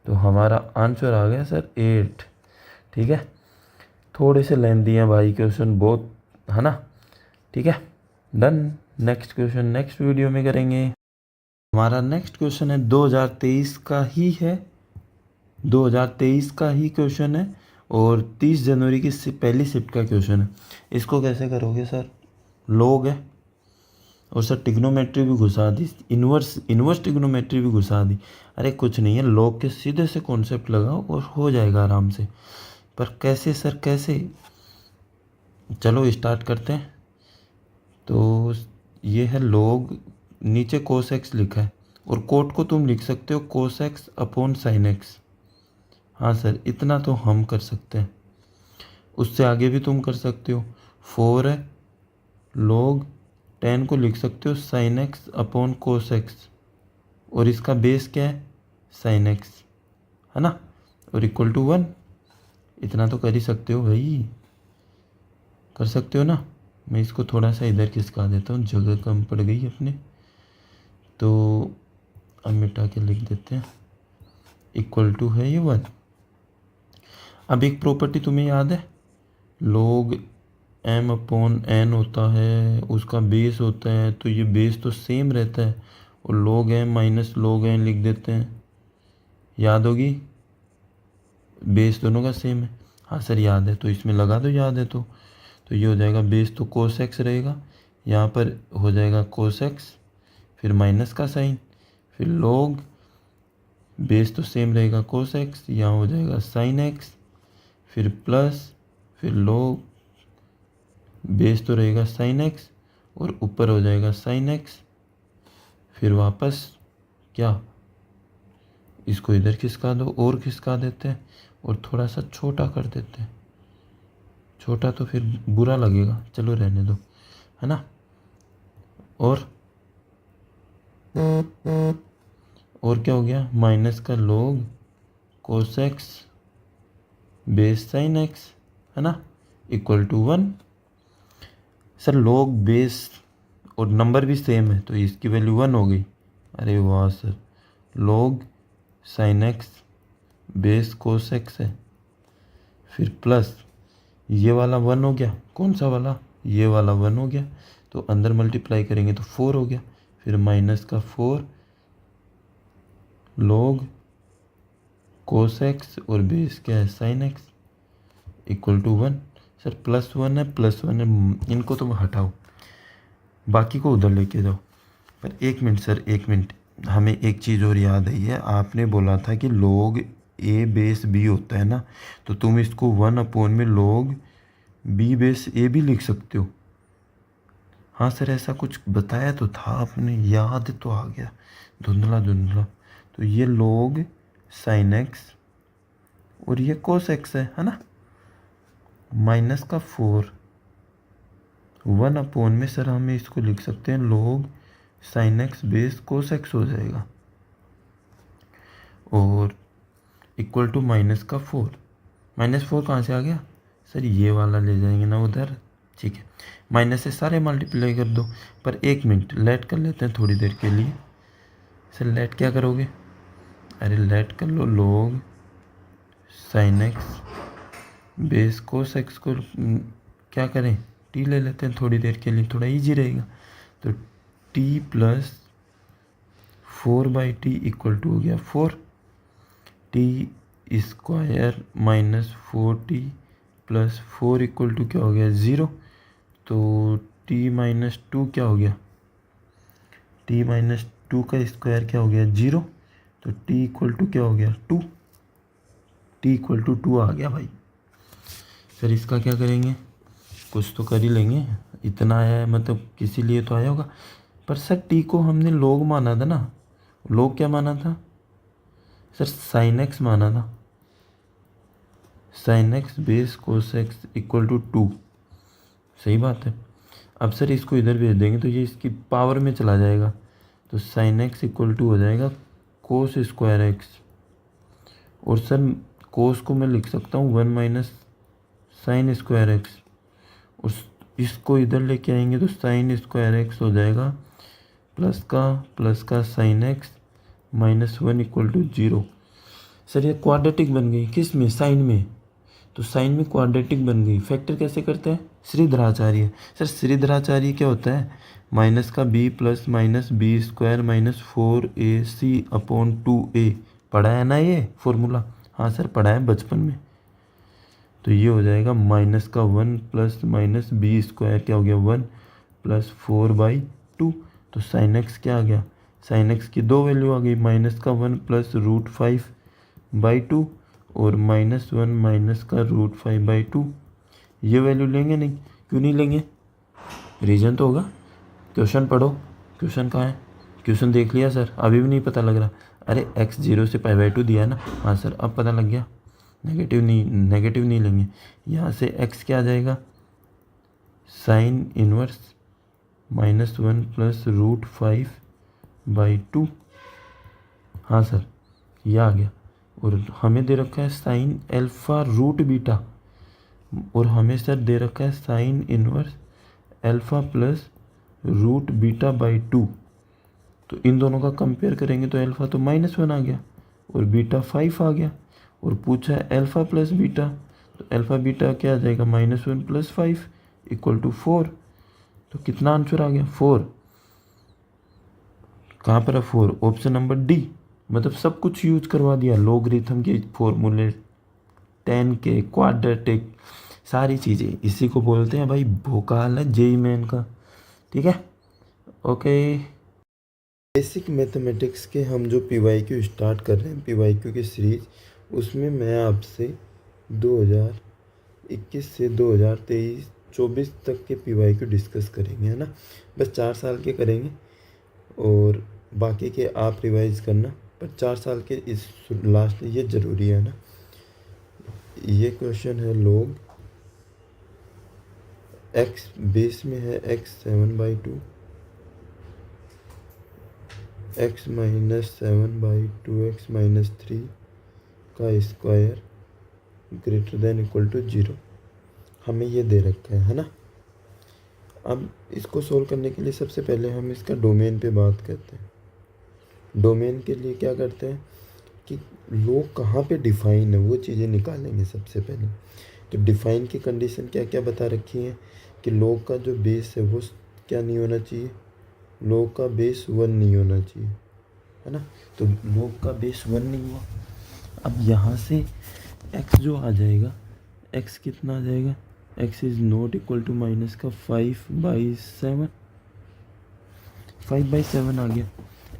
तो हमारा आंसर आ गया सर 8, ठीक है। थोड़े से लेंथी हैं भाई क्वेश्चन बहुत, है ना, ठीक है। Done, next question next video में करेंगे। हमारा नेक्स्ट क्वेश्चन है 2023 का ही है, 2023 का ही क्वेश्चन है, और 30 जनवरी की पहली शिफ्ट का क्वेश्चन है। इसको कैसे करोगे सर, लोग है, और सर टिग्नोमेट्री भी घुसा दी, इन्वर्स टिग्नोमेट्री भी घुसा दी। अरे कुछ नहीं है, लोग के सीधे से कॉन्सेप्ट लगाओ और हो जाएगा आराम से। पर कैसे सर, कैसे, चलो स्टार्ट करते हैं। तो ये है लोग, नीचे कोस एक्स लिखा है, और कोट को तुम लिख सकते हो cos x upon sine x. हाँ सर इतना तो हम कर सकते हैं, उससे आगे भी तुम कर सकते हो। 4 है, लोग 10 को लिख सकते हो sine x upon cos x, और इसका बेस क्या है साइन एक्स, है ना, और इक्वल टू 1। इतना तो कर ही सकते हो भाई, कर सकते हो ना। मैं इसको थोड़ा सा इधर खिसका देता हूँ, जगह कम पड़ गई अपने, तो अब मिटा के लिख देते हैं, इक्वल टू है ये 1। अब एक प्रॉपर्टी तुम्हें याद है, log m/n होता है, उसका बेस होता है, तो ये बेस तो सेम रहता है, और log m minus log n लिख देते हैं, याद होगी, बेस दोनों का सेम है। हाँ सर याद है, तो इसमें लगा दो, याद है तो ये हो जाएगा, बेस तो cos x रहेगा, यहाँ पर हो जाएगा cos x, फिर माइनस का साइन, फिर log, बेस तो सेम रहेगा cos x, यहाँ हो जाएगा sin x, फिर प्लस, फिर log, बेस तो रहेगा sin x, और ऊपर हो जाएगा sin x, फिर वापस क्या, इसको इधर खिसका दो, और खिसका देते हैं, और थोड़ा सा छोटा कर देते हैं, छोटा तो फिर बुरा लगेगा, चलो रहने दो, है ना। और क्या हो गया, माइनस का log cos x base sin x, है ना, equal to 1। Sir log base और नंबर भी सेम है, तो इसकी वैल्यू 1 हो गई। अरे वाह sir, log sin x base cos x है, फिर प्लस ये वाला 1 हो गया, कौन सा वाला, ये वाला 1 हो गया, तो अंदर मल्टीप्लाई करेंगे तो 4 हो गया, फिर माइनस का 4 log cos x और बेस क्या है sin x equal to 1। Sir +1 है, +1 है, इनको तो हटाओ, बाकी को उधर लेके जाओ। पर 1 मिनट सर, 1 मिनट, हमें एक चीज़ और याद आई है, आपने बोला था कि log a बेस b होता है ना, तो तुम इसको 1 में log b बेस a भी लिख सकते हो। हाँ सर ऐसा कुछ बताया तो था आपने, याद तो आ गया, धुंधला धुंधला। तो ये log sin x और ये cos x है ना, माइनस का 4 1 में सर हमें इसको लिख सकते हैं log sin x base cos x हो जाएगा, और इक्वल टू माइनस का 4। -4 कहाँ से आ गया सर, ये वाला ले जाएंगे ना उधर, ठीक है, माइनस से सारे मल्टीप्लाई कर दो। पर 1 मिनट लेट कर लेते हैं थोड़ी देर के लिए। सर लेट क्या करोगे, अरे लेट कर लो, log sin x base cos x को क्या करें, t ले लेते हैं थोड़ी देर के लिए, थोड़ा इजी रहेगा। तो t plus 4/t equal to हो गया 4, t square minus 4t plus 4 equal to क्या हो गया 0। तो t माइनस 2 क्या हो गया, t माइनस 2 का स्क्वायर क्या हो गया 0, तो t इक्वल टू क्या हो गया 2, t इक्वल टू 2 आ गया भाई। सर इसका क्या करेंगे, कुछ तो कर ही लेंगे, इतना आया है मतलब किसी लिए तो आया होगा। पर सर t को हमने log माना था ना, log क्या माना था सर, sin x माना था, sin x base cos x equal to 2, सही बात है। अब सर इसको इधर भेज देंगे तो ये इसकी पावर में चला जाएगा, तो sin x इक्वल टू हो जाएगा cos स्क्वायर x, और सर cos को मैं लिख सकता हूँ 1 माइनस sin स्क्वायर x, और इसको इधर लेके आएंगे तो sin स्क्वायर x हो जाएगा प्लस का sin x -1 equal to 0। Sir ये क्वाड्रेटिक बन गई, किस में, साइन में, तो साइन में क्वाड्रेटिक बन गई। फैक्टर कैसे करते हैं, श्रीधराचार्य। सर श्रीधराचार्य क्या होता है, माइनस का b plus minus B square minus 4ac/2a, पढ़ा है ना ये फॉर्मूला, हाँ सर पढ़ा है बचपन में। तो ये हो जाएगा माइनस का 1 प्लस माइनस बी स्क्वायर क्या हो गया 1 प्लस 4/2, तो साइन एक्स क्या आ गया, साइन एक्स की 2 वैल्यू आ गई, माइनस का 1 प्लस √5/2 और -1 माइनस का √5/2। ये वैल्यू लेंगे नहीं, क्यों नहीं लेंगे, रीजन तो होगा। क्वेश्चन पढ़ो, क्वेश्चन कहाँ है, क्वेश्चन देख लिया सर, अभी भी नहीं पता लग रहा। अरे x 0 से π/2 दिया है ना, हाँ सर अब पता लग गया। नेगेटिव नहीं लेंगे, यहाँ से x क्या आ जाएगा, साइन इनवर्स -1 प्लस √5/2, हाँ सर ये आ गया, और हमें दे रखा है साइन अल्फ़ा रूट बीटा, और हमें सर दे रखा है sine inverse alpha plus root beta by 2। तो इन दोनों का कंपेयर करेंगे तो अल्फ़ा तो -1 आ गया और बीटा 5 आ गया, और पूछा है अल्फ़ा प्लस बीटा, तो अल्फ़ा बीटा क्या आ जाएगा, -1 + 5 = 4। तो कितना आंसर आ गया, 4। कहाँ पर है 4, ऑप्शन नंबर डी। मतलब सब कुछ यूज करवा दिया, लॉगरिथम के फॉर्मूले, tan के, क्वाड्रेटिक, सारी चीज़ें। इसी को बोलते हैं भाई भोकाल है जेई मेन का। ठीक है, ओके। बेसिक मैथमेटिक्स के हम जो PYQ स्टार्ट कर रहे हैं, PYQ की सीरीज, उसमें मैं आपसे 2021 से 2023-24 तक के PYQ डिस्कस करेंगे, है ना। बस 4 साल के करेंगे और बाकी के आप रिवाइज करना, पर 4 साल के इस लास्ट ये ज़रूरी है ना। ये क्वेश्चन है log x बेस में है x 7/2 x - 7/2x - 3 का square greater than equal to 0। हमें ये दे रखा है ना। अब इसको सोल्व करने के लिए सबसे पहले हम इसका डोमेन पे बात करते हैं। डोमेन के लिए क्या करते हैं कि लोग कहाँ पे डिफाइन है वो चीज़ें निकालेंगे सबसे पहले। तो डिफाइन की कंडीशन क्या क्या बता रखी है कि लोग का जो बेस है वो क्या नहीं होना चाहिए, लोग का बेस 1 नहीं होना चाहिए, है ना। तो लोग का बेस 1 नहीं हुआ। अब यहाँ से x जो आ जाएगा, x कितना आ जाएगा, x is not equal to minus का 5/7, 5/7 आ गया।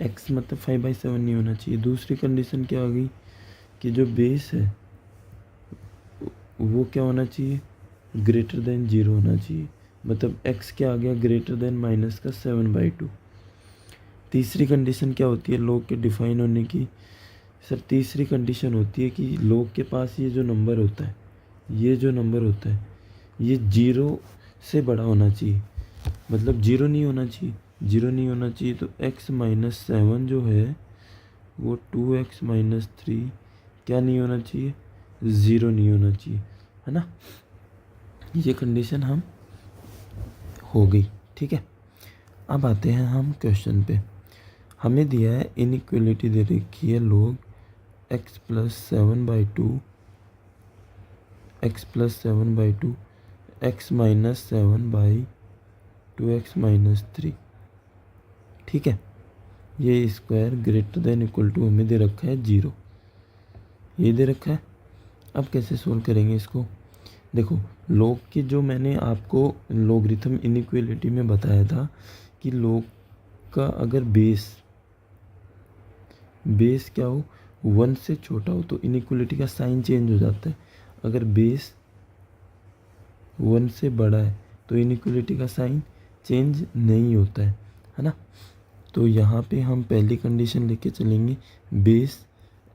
x मतलब 5/7 नहीं होना चाहिए। दूसरी कंडीशन क्या आ गई कि जो बेस है वो क्या होना चाहिए, ग्रेटर देन 0 होना चाहिए। मतलब x क्या आ गया, ग्रेटर देन माइनस का 7/2। तीसरी कंडीशन क्या होती है लोग के डिफाइन होने की, सर तीसरी कंडीशन होती है कि लोग के पास ये जो नंबर होता है, ये जो नंबर होता है ये 0 से बड़ा होना चाहिए। मतलब 0 नहीं होना चाहिए, 0 नहीं होना चाहिए। तो x - 7 जो है वो 2x - 3 क्या नहीं होना चाहिए, 0 नहीं होना चाहिए, है ना। ये कंडीशन हम हो गई, ठीक है। अब आते हैं हम क्वेश्चन पे। हमें दिया है इनइक्वलिटी दे रखी है log x + 7/2 x + 7/2 x - 7/2x - 3, ठीक है। ये square greater than equal to हमें दे रखा है 0, ये दे रखा है। अब कैसे सोल्व करेंगे इसको, देखो log की जो मैंने आपको लॉगरिथम इनइक्वलिटी में बताया था कि log का अगर बेस क्या हो 1 से छोटा हो तो इनइक्वलिटी का साइन चेंज हो जाता है। अगर बेस 1 से बड़ा है तो इनइक्वलिटी का साइन चेंज नहीं होता है ना। तो यहाँ पे हम पहली कंडीशन लेके चलेंगे, बेस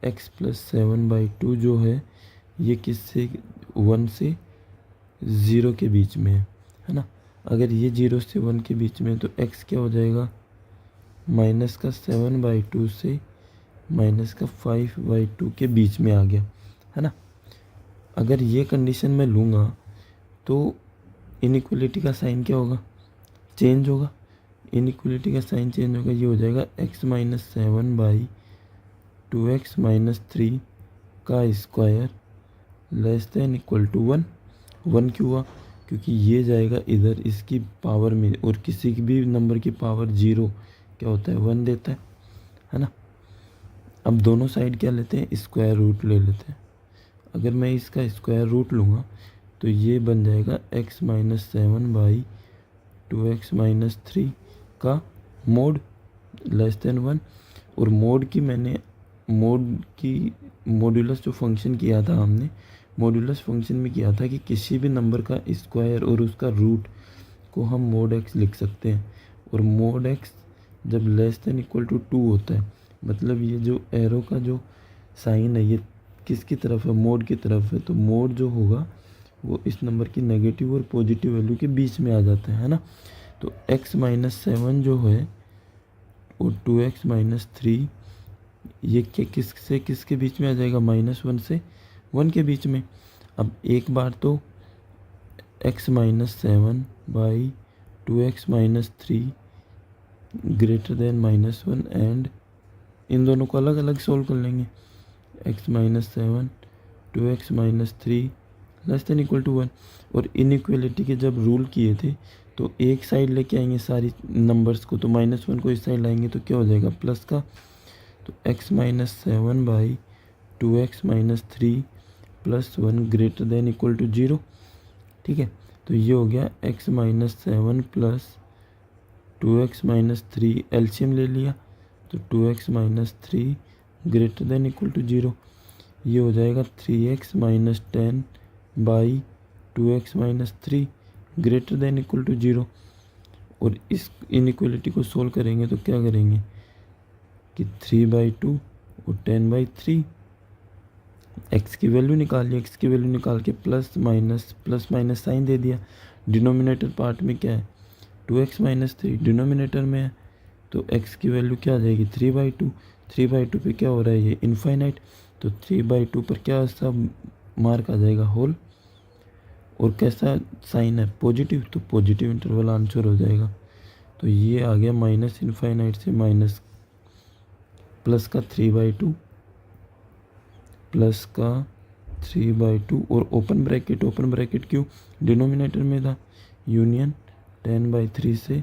x + 7/2 जो है ये किससे 1 से 0 के बीच में है ना। अगर ये 0 से 1 के बीच में है तो x क्या हो जाएगा, -7/2 से -5/2 के बीच में आ गया, है ना। अगर ये कंडीशन मैं लूँगा तो इनइक्वलिटी का साइन क्या होगा, चेंज होगा। इनइक्वलिटी का साइन चेंज होगा, ये हो जाएगा x - 7/2x - 3 का square less than equal to 1। 1 क्यों हुआ, क्योंकि ये जाएगा इधर इसकी पावर में, और किसी भी नंबर की पावर 0 क्या होता है, 1 देता है ना। अब दोनों साइड क्या लेते हैं, स्क्वायर रूट ले लेते हैं। अगर मैं इसका स्क्वायर रूट लूँगा तो ये बन जाएगा x - 7/2x - 3 का मोड लेस देन 1। और मोड की मॉड्यूलस जो फंक्शन किया था हमने, मॉड्यूलस फंक्शन में किया था कि किसी भी नंबर का स्क्वायर और उसका रूट को हम mod x लिख सकते हैं। और mod x जब लेस देन इक्वल टू 2 होता है, मतलब ये जो एरो का जो साइन है ये किसकी तरफ है, मोड की तरफ है। तो मोड जो होगा वो इस नंबर की नेगेटिव और पॉजिटिव वैल्यू के बीच में आ जाता है ना। तो x - 7 जो है और 2x - 3 ये किससे किसके बीच में आ जाएगा, -1 से 1 के बीच में। अब एक बार तो x -7 by 2x -3 greater then -1 and in दोनों को अलग अलग सोल्व कर लेंगे। x -7 2x -3 less than equal to 1। और इनइक्वलिटी के जब रूल किए थे तो एक साइड लेके आएंगे सारी नंबर्स को, तो -1 को इस साइड लाएंगे तो क्या हो जाएगा, प्लस का। तो x -7 by 2x -3 plus 1 greater than equal to 0। ठीक है, तो ये हो गया x -7 प्लस 2x -3 एलसीएम ले लिया तो 2x -3 greater than equal to 0। ये हो जाएगा 3x -10 by 2x -3 greater than equal to 0। और इस इनइक्वलिटी को सोल्व करेंगे तो क्या करेंगे कि 3/2 और 10/3 x की वैल्यू निकाली, x की वैल्यू निकाल के प्लस माइनस साइन दे दिया। डिनोमिनेटर पार्ट में क्या है 2x -3, डिनोमिनेटर में है तो x की वैल्यू क्या आ जाएगी 3/2। 3/2 पे क्या हो रहा है ये इनफाइनाइट, तो 3/2 पर क्या सा मार्क आ जाएगा होल। और कैसा साइन है पॉजिटिव, तो पॉजिटिव इंटरवल आंसर हो जाएगा। तो ये आ गया -इनफाइनाइट से माइनस प्लस का 3/2 प्लस का 3/2 और ओपन ब्रैकेट क्यों, डिनोमिनेटर में था, यूनियन 10/3 से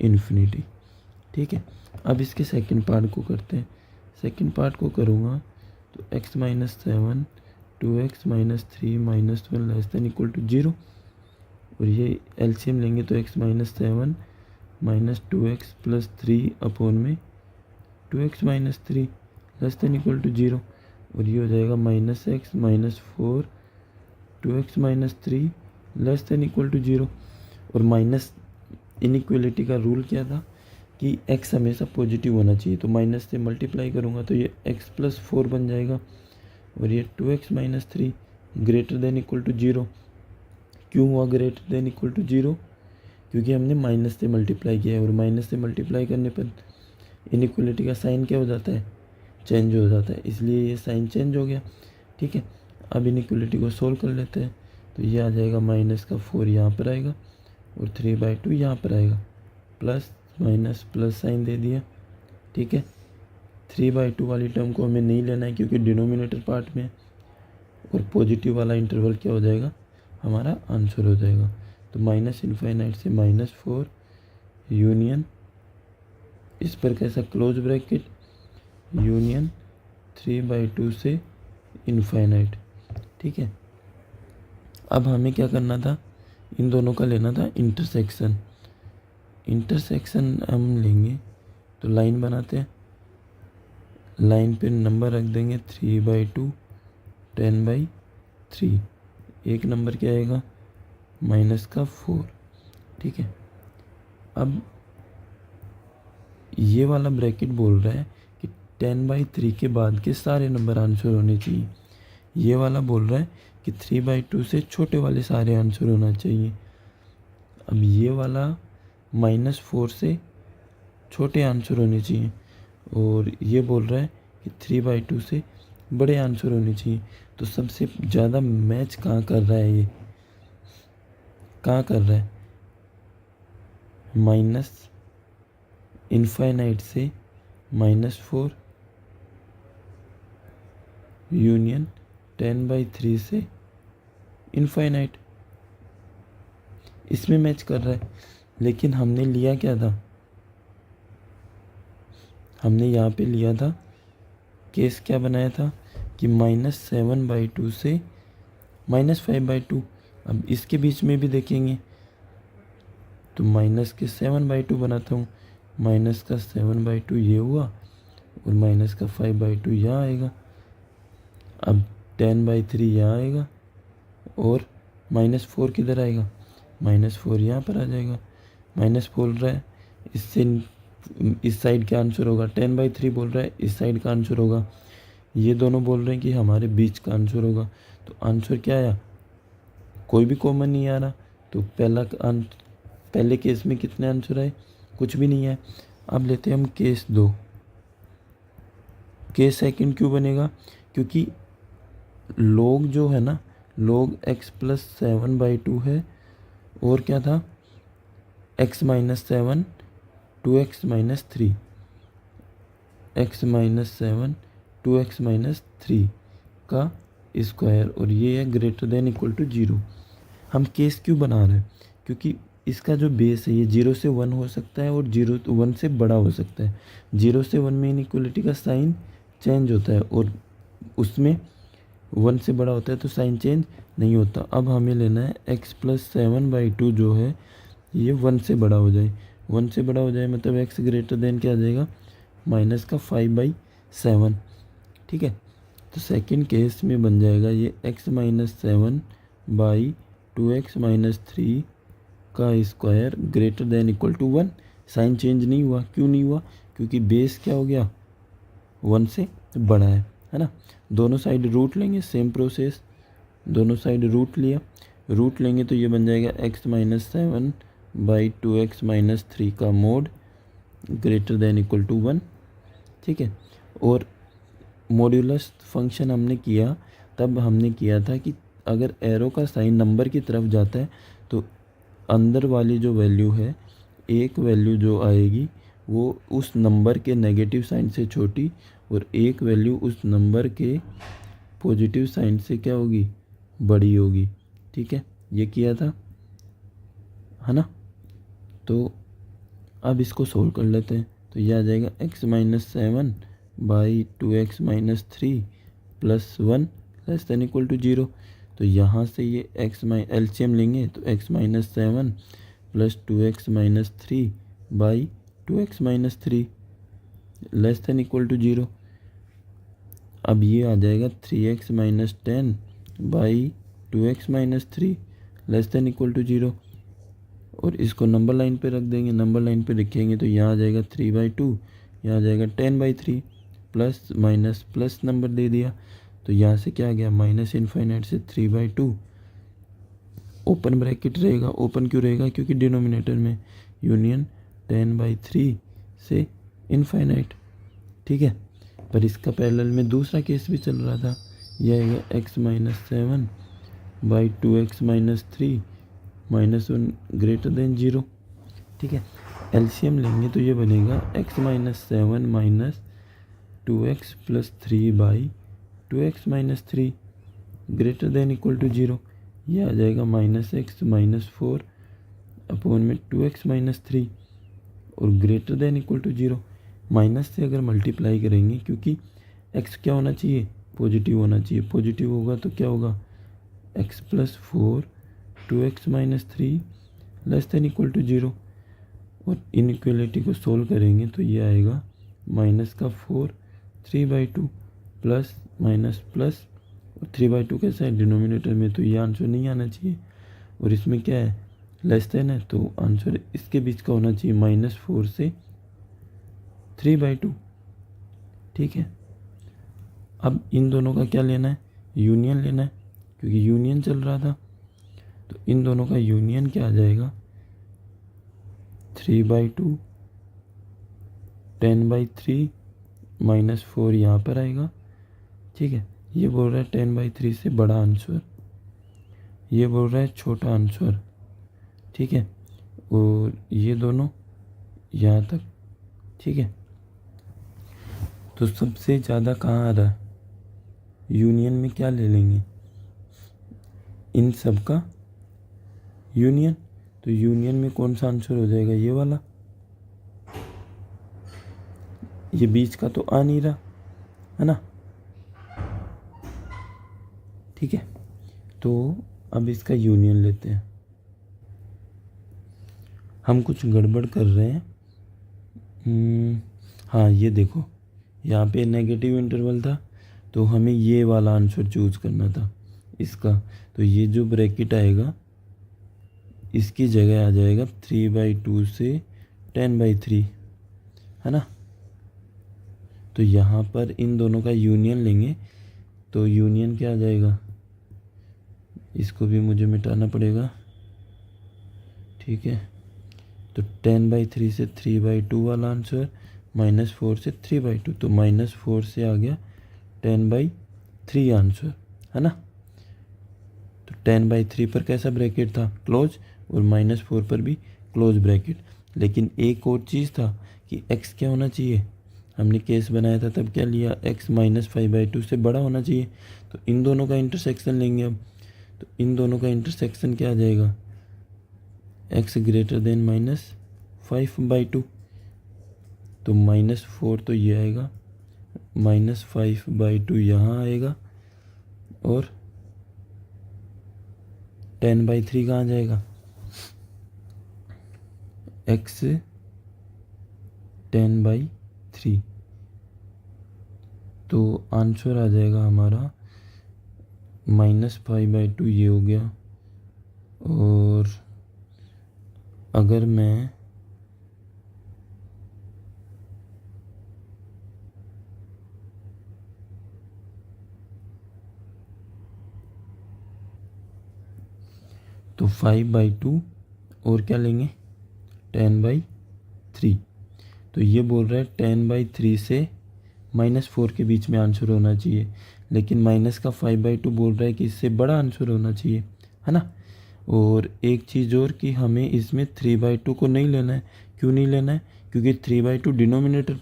इन्फिनिटी। ठीक है, अब इसके सेकंड पार्ट को करते हैं। सेकंड पार्ट को करूँगा तो x -7 2x -3 -1 less than equal to 0। और ये एलसीएम लेंगे तो x -7 -2x प्लस 3 अपॉन में 2x -3 less than equal to 0। और ये हो जाएगा -x -4 2x -3 less than equal to 0। और माइनस इनइक्वलिटी का रूल क्या था कि x हमेशा पॉजिटिव होना चाहिए, तो माइनस से मल्टीप्लाई करूँगा तो ये x + 4 बन जाएगा। और ये 2x -3 greater than equal to 0। क्यों हुआ ग्रेटर देन इक्वल टू 0, क्योंकि हमने माइनस से मल्टीप्लाई किया है और माइनस से मल्टीप्लाई करने पर इनइक्वलिटी का साइन क्या हो जाता है, चेंज हो जाता है, इसलिए ये साइन चेंज हो गया। ठीक है, अब इनइक्वलिटी को सोल्व कर लेते हैं तो ये आ जाएगा -4 यहाँ पर आएगा और 3/2 यहाँ पर आएगा, प्लस माइनस प्लस साइन दे दिया। ठीक है, 3/2 वाली टर्म को हमें नहीं लेना है क्योंकि डिनोमिनेटर पार्ट में है और पॉजिटिव वाला इंटरवल क्या हो जाएगा, हमारा आंसर हो जाएगा। तो -इनफाइनाइट से -4 यूनियन इस पर कैसा क्लोज ब्रैकेट यूनियन 3/2 से इनफाइनाइट। ठीक है, अब हमें क्या करना था, इन दोनों का लेना था इंटरसेक्शन। इंटरसेक्शन हम लेंगे तो लाइन बनाते हैं, लाइन पे नंबर रख देंगे 3/2 10/3। एक नंबर क्या आएगा -4। ठीक है, अब ये वाला ब्रैकेट बोल रहा है कि 10/3 के बाद के सारे नंबर आंसर होने चाहिए। ये वाला बोल रहा है कि 3/2 से छोटे वाले सारे आंसर होना चाहिए। अब ये वाला -4 से छोटे आंसर होने चाहिए और ये बोल रहा है कि 3/2 से बड़े आंसर होने चाहिए। तो सबसे ज़्यादा मैच कहाँ कर रहा है, ये कहाँ कर रहा है, इनफाइनाइट से -4 यूनियन 10/3 से इनफाइनाइट, इसमें मैच कर रहा है। लेकिन हमने लिया क्या था, हमने यहाँ पे लिया था केस क्या बनाया था कि -7/2 से -5/2। अब इसके बीच में भी देखेंगे तो -7/2 बनाता हूँ, -7/2 ये हुआ और -5/2 यहाँ आएगा। अब 10/3 यहाँ आएगा और -4 किधर आएगा, -4 यहाँ पर आ जाएगा। माइनस बोल रहा है इससे इस साइड का आंसर होगा, 10/3 बोल रहा है इस साइड का आंसर होगा, ये दोनों बोल रहे हैं कि हमारे बीच का आंसर होगा। तो आंसर क्या आया, कोई भी कॉमन नहीं आ रहा। तो पहले केस में कितने आंसर आए, कुछ भी नहीं है। अब लेते हैं हम केस 2। केस सेकंड क्यों बनेगा, क्योंकि log जो है ना, log x प्लस 7/2 है, और क्या था x minus 7 2x minus 3, x minus 7 2x minus 3 का स्क्वायर, और ये है ग्रेटर देन इक्वल टू 0। हम केस क्यों बना रहे हैं, क्योंकि इसका जो बेस है ये 0 से 1 हो सकता है और 0 to 1 से बड़ा हो सकता है। 0 से 1 में इनइक्वलिटी का साइन चेंज होता है और उसमें 1 से बड़ा होता है तो साइन चेंज नहीं होता। अब हमें लेना है x प्लस 7/2 जो है ये 1 से बड़ा हो जाए। 1 से बड़ा हो जाए मतलब x ग्रेटर देन क्या आ जाएगा, माइनस का 5/7। ठीक है, तो सेकंड केस में बन जाएगा ये x माइनस 7/2x माइनस 3 का square greater than equal to 1। Sign change नहीं हुआ, क्यों नहीं हुआ, क्योंकि बेस क्या हो गया, 1 से बड़ा है ना। दोनों साइड रूट लेंगे, सेम प्रोसेस, दोनों साइड रूट लिया, रूट लेंगे तो ये बन जाएगा x माइनस 7/2x माइनस 3 का mod greater than equal to 1। ठीक है, और मॉड्यूलस फंक्शन हमने किया, तब हमने किया था कि अगर एरो का साइन नंबर की तरफ जाता है तो अंदर वाली जो वैल्यू है, एक वैल्यू जो आएगी वो उस नंबर के नेगेटिव साइन से छोटी और एक वैल्यू उस नंबर के पॉजिटिव साइन से क्या होगी, बड़ी होगी। ठीक है, ये किया था, है ना। तो अब इसको सोल्व कर लेते हैं, तो ये आ जाएगा x minus 7/2x minus 3 plus 1 less than equal to 0। तो यहाँ से ये एलसीएम लेंगे तो x minus 7 plus 2x minus 3/2x minus 3 less than equal to 0। अब ये आ जाएगा 3x minus 10/2x minus 3 less than equal to 0, और इसको नंबर लाइन पे रख देंगे। नंबर लाइन पे लिखेंगे तो यहाँ आ जाएगा 3/2, यहाँ आ जाएगा 10/3, प्लस माइनस प्लस नंबर दे दिया तो यहाँ से क्या आ गया, माइनस इनफाइनाइट से 3/2, ओपन ब्रैकेट रहेगा। ओपन क्यों रहेगा, क्योंकि डिनोमिनेटर में यूनियन 10/3 से इनफाइनाइट। ठीक है, पर इसका पैरेलल में दूसरा केस भी चल रहा था, यह आएगा x minus 7/2x minus 3 minus 1 greater than 0। ठीक है, एलसीएम लेंगे तो ये बनेगा x minus 7 minus 2x plus 3/2x minus 3 greater than equal to 0। ये आ जाएगा माइनस x माइनस 4 अपॉन में 2x माइनस 3 और greater than equal to 0। Minus से अगर मल्टीप्लाई करेंगे, क्योंकि x क्या होना चाहिए, पॉजिटिव होना चाहिए। पॉजिटिव होगा तो क्या होगा, x plus 4 2x minus 3 less than equal to 0, और इनइक्वलिटी को सोल्व करेंगे तो ये आएगा माइनस का 4 3/2 प्लस माइनस प्लस, और 3/2 कैसा है डिनोमिनेटर में, तो ये आंसर नहीं आना चाहिए, और इसमें क्या है लेस देन है, तो आंसर इसके बीच का होना चाहिए -4 से 3/2। ठीक है, अब इन दोनों का क्या लेना है, यूनियन लेना है, क्योंकि यूनियन चल रहा था। तो इन दोनों का यूनियन क्या आ जाएगा, 3/2 10/3 -4 यहाँ पर आएगा। ठीक है, ये बोल रहा है 10/3 से बड़ा आंसर, ये बोल रहा है छोटा आंसर। ठीक है, और ये दोनों यहाँ तक। ठीक है, तो सबसे ज़्यादा कहाँ आ रहा है, यूनियन में क्या ले लेंगे, इन सब का यूनियन। तो यूनियन में कौन सा आंसर हो जाएगा, ये वाला, ये बीच का तो आ नहीं रहा है ना। ठीक है, तो अब इसका यूनियन लेते हैं। हम कुछ गड़बड़ कर रहे हैं। हाँ, ये देखो, यहाँ पे नेगेटिव इंटरवल था तो हमें ये वाला आंसर चूज करना था इसका। तो ये जो ब्रैकेट आएगा इसकी जगह आ जाएगा 3/2 से 10/3, है ना। तो यहाँ पर इन दोनों का यूनियन लेंगे तो यूनियन क्या आ जाएगा, इसको भी मुझे मिटाना पड़ेगा। ठीक है, तो 10/3 से 3/2 वाला आंसर -4 से 3/2, तो -4 से आ गया 10/3 आंसर, है ना। तो 10/3 पर कैसा ब्रैकेट था, क्लोज, और -4 पर भी क्लोज ब्रैकेट। लेकिन एक और चीज़ था कि x क्या होना चाहिए, हमने केस बनाया था तब क्या लिया, x -5/2 से बड़ा होना चाहिए। तो इन दोनों का इंटरसेक्शन लेंगे अब, तो इन दोनों का इंटरसेक्शन क्या आ जाएगा, x ग्रेटर देन -5/2। तो -4 तो ये आएगा, -5/2 यहाँ आएगा, और 10/3 कहाँ जाएगा, x 10/3। तो आंसर आ जाएगा हमारा -5/2 ये हो गया। और अगर मैं तो 5/2 और क्या लेंगे 10/3। तो ये बोल रहा है 10/3 से -4 के बीच में आंसर होना चाहिए, लेकिन माइनस का 5/2 बोल रहा है कि इससे बड़ा आंसर होना चाहिए, है ना। और एक चीज़ और कि हमें इसमें 3/2 को नहीं लेना है। क्यों नहीं लेना है, क्योंकि 3/2 डिनोमिनेटर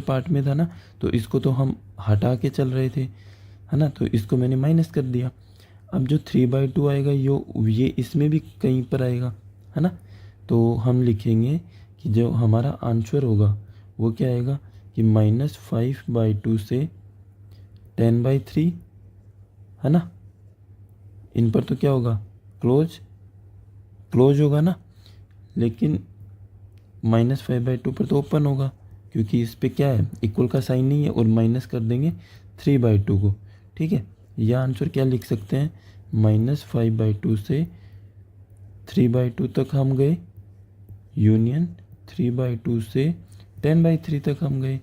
पार्ट में था ना, तो इसको तो हम हटा के चल रहे थे, है ना, तो इसको मैंने माइनस कर दिया। अब जो 3/2 आएगा ये इसमें भी कहीं पर आएगा, है ना। तो हम लिखेंगे कि जो हमारा आंसर होगा वो क्या आएगा कि -5/2 से 10/3, है ना। इन पर तो क्या होगा, क्लोज होगा ना, लेकिन -5/2 पर तो ओपन होगा, क्योंकि इस पे क्या है, इक्वल का साइन नहीं है, और माइनस कर देंगे 3/2 को, ठीक है। यह आंसर क्या लिख सकते हैं, -5/2 से 3/2 तक हम गए, यूनियन 3/2 से 10/3 तक हम गए।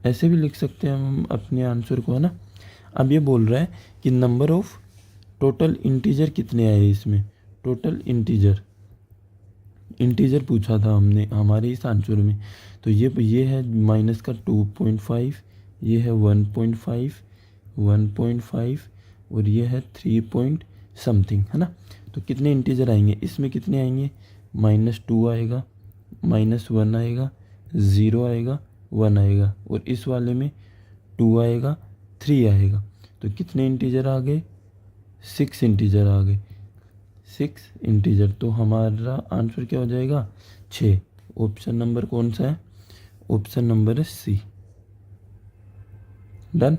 ऐसे भी लिख सकते हैं हम अपने आंसर को, है ना। अब ये बोल रहा है कि नंबर ऑफ टोटल इंटीजर कितने आए इसमें, टोटल इंटीजर पूछा था हमने हमारे इस आंसर में। तो ये है माइनस का 2.5, ये है 1.5 और ये है 3 पॉइंट समथिंग, है ना। तो कितने इंटीजर आएंगे इसमें, कितने आएंगे, -2 आएगा, -1 आएगा, 0 आएगा, 1 आएगा, और इस वाले में 2 आएगा, 3 आएगा। तो कितने इंटीजर आ गए, 6 इंटीजर आ गए, 6 इंटीजर। तो हमारा आंसर क्या हो जाएगा, 6। ऑप्शन नंबर कौन सा है, ऑप्शन नंबर है सी। डन।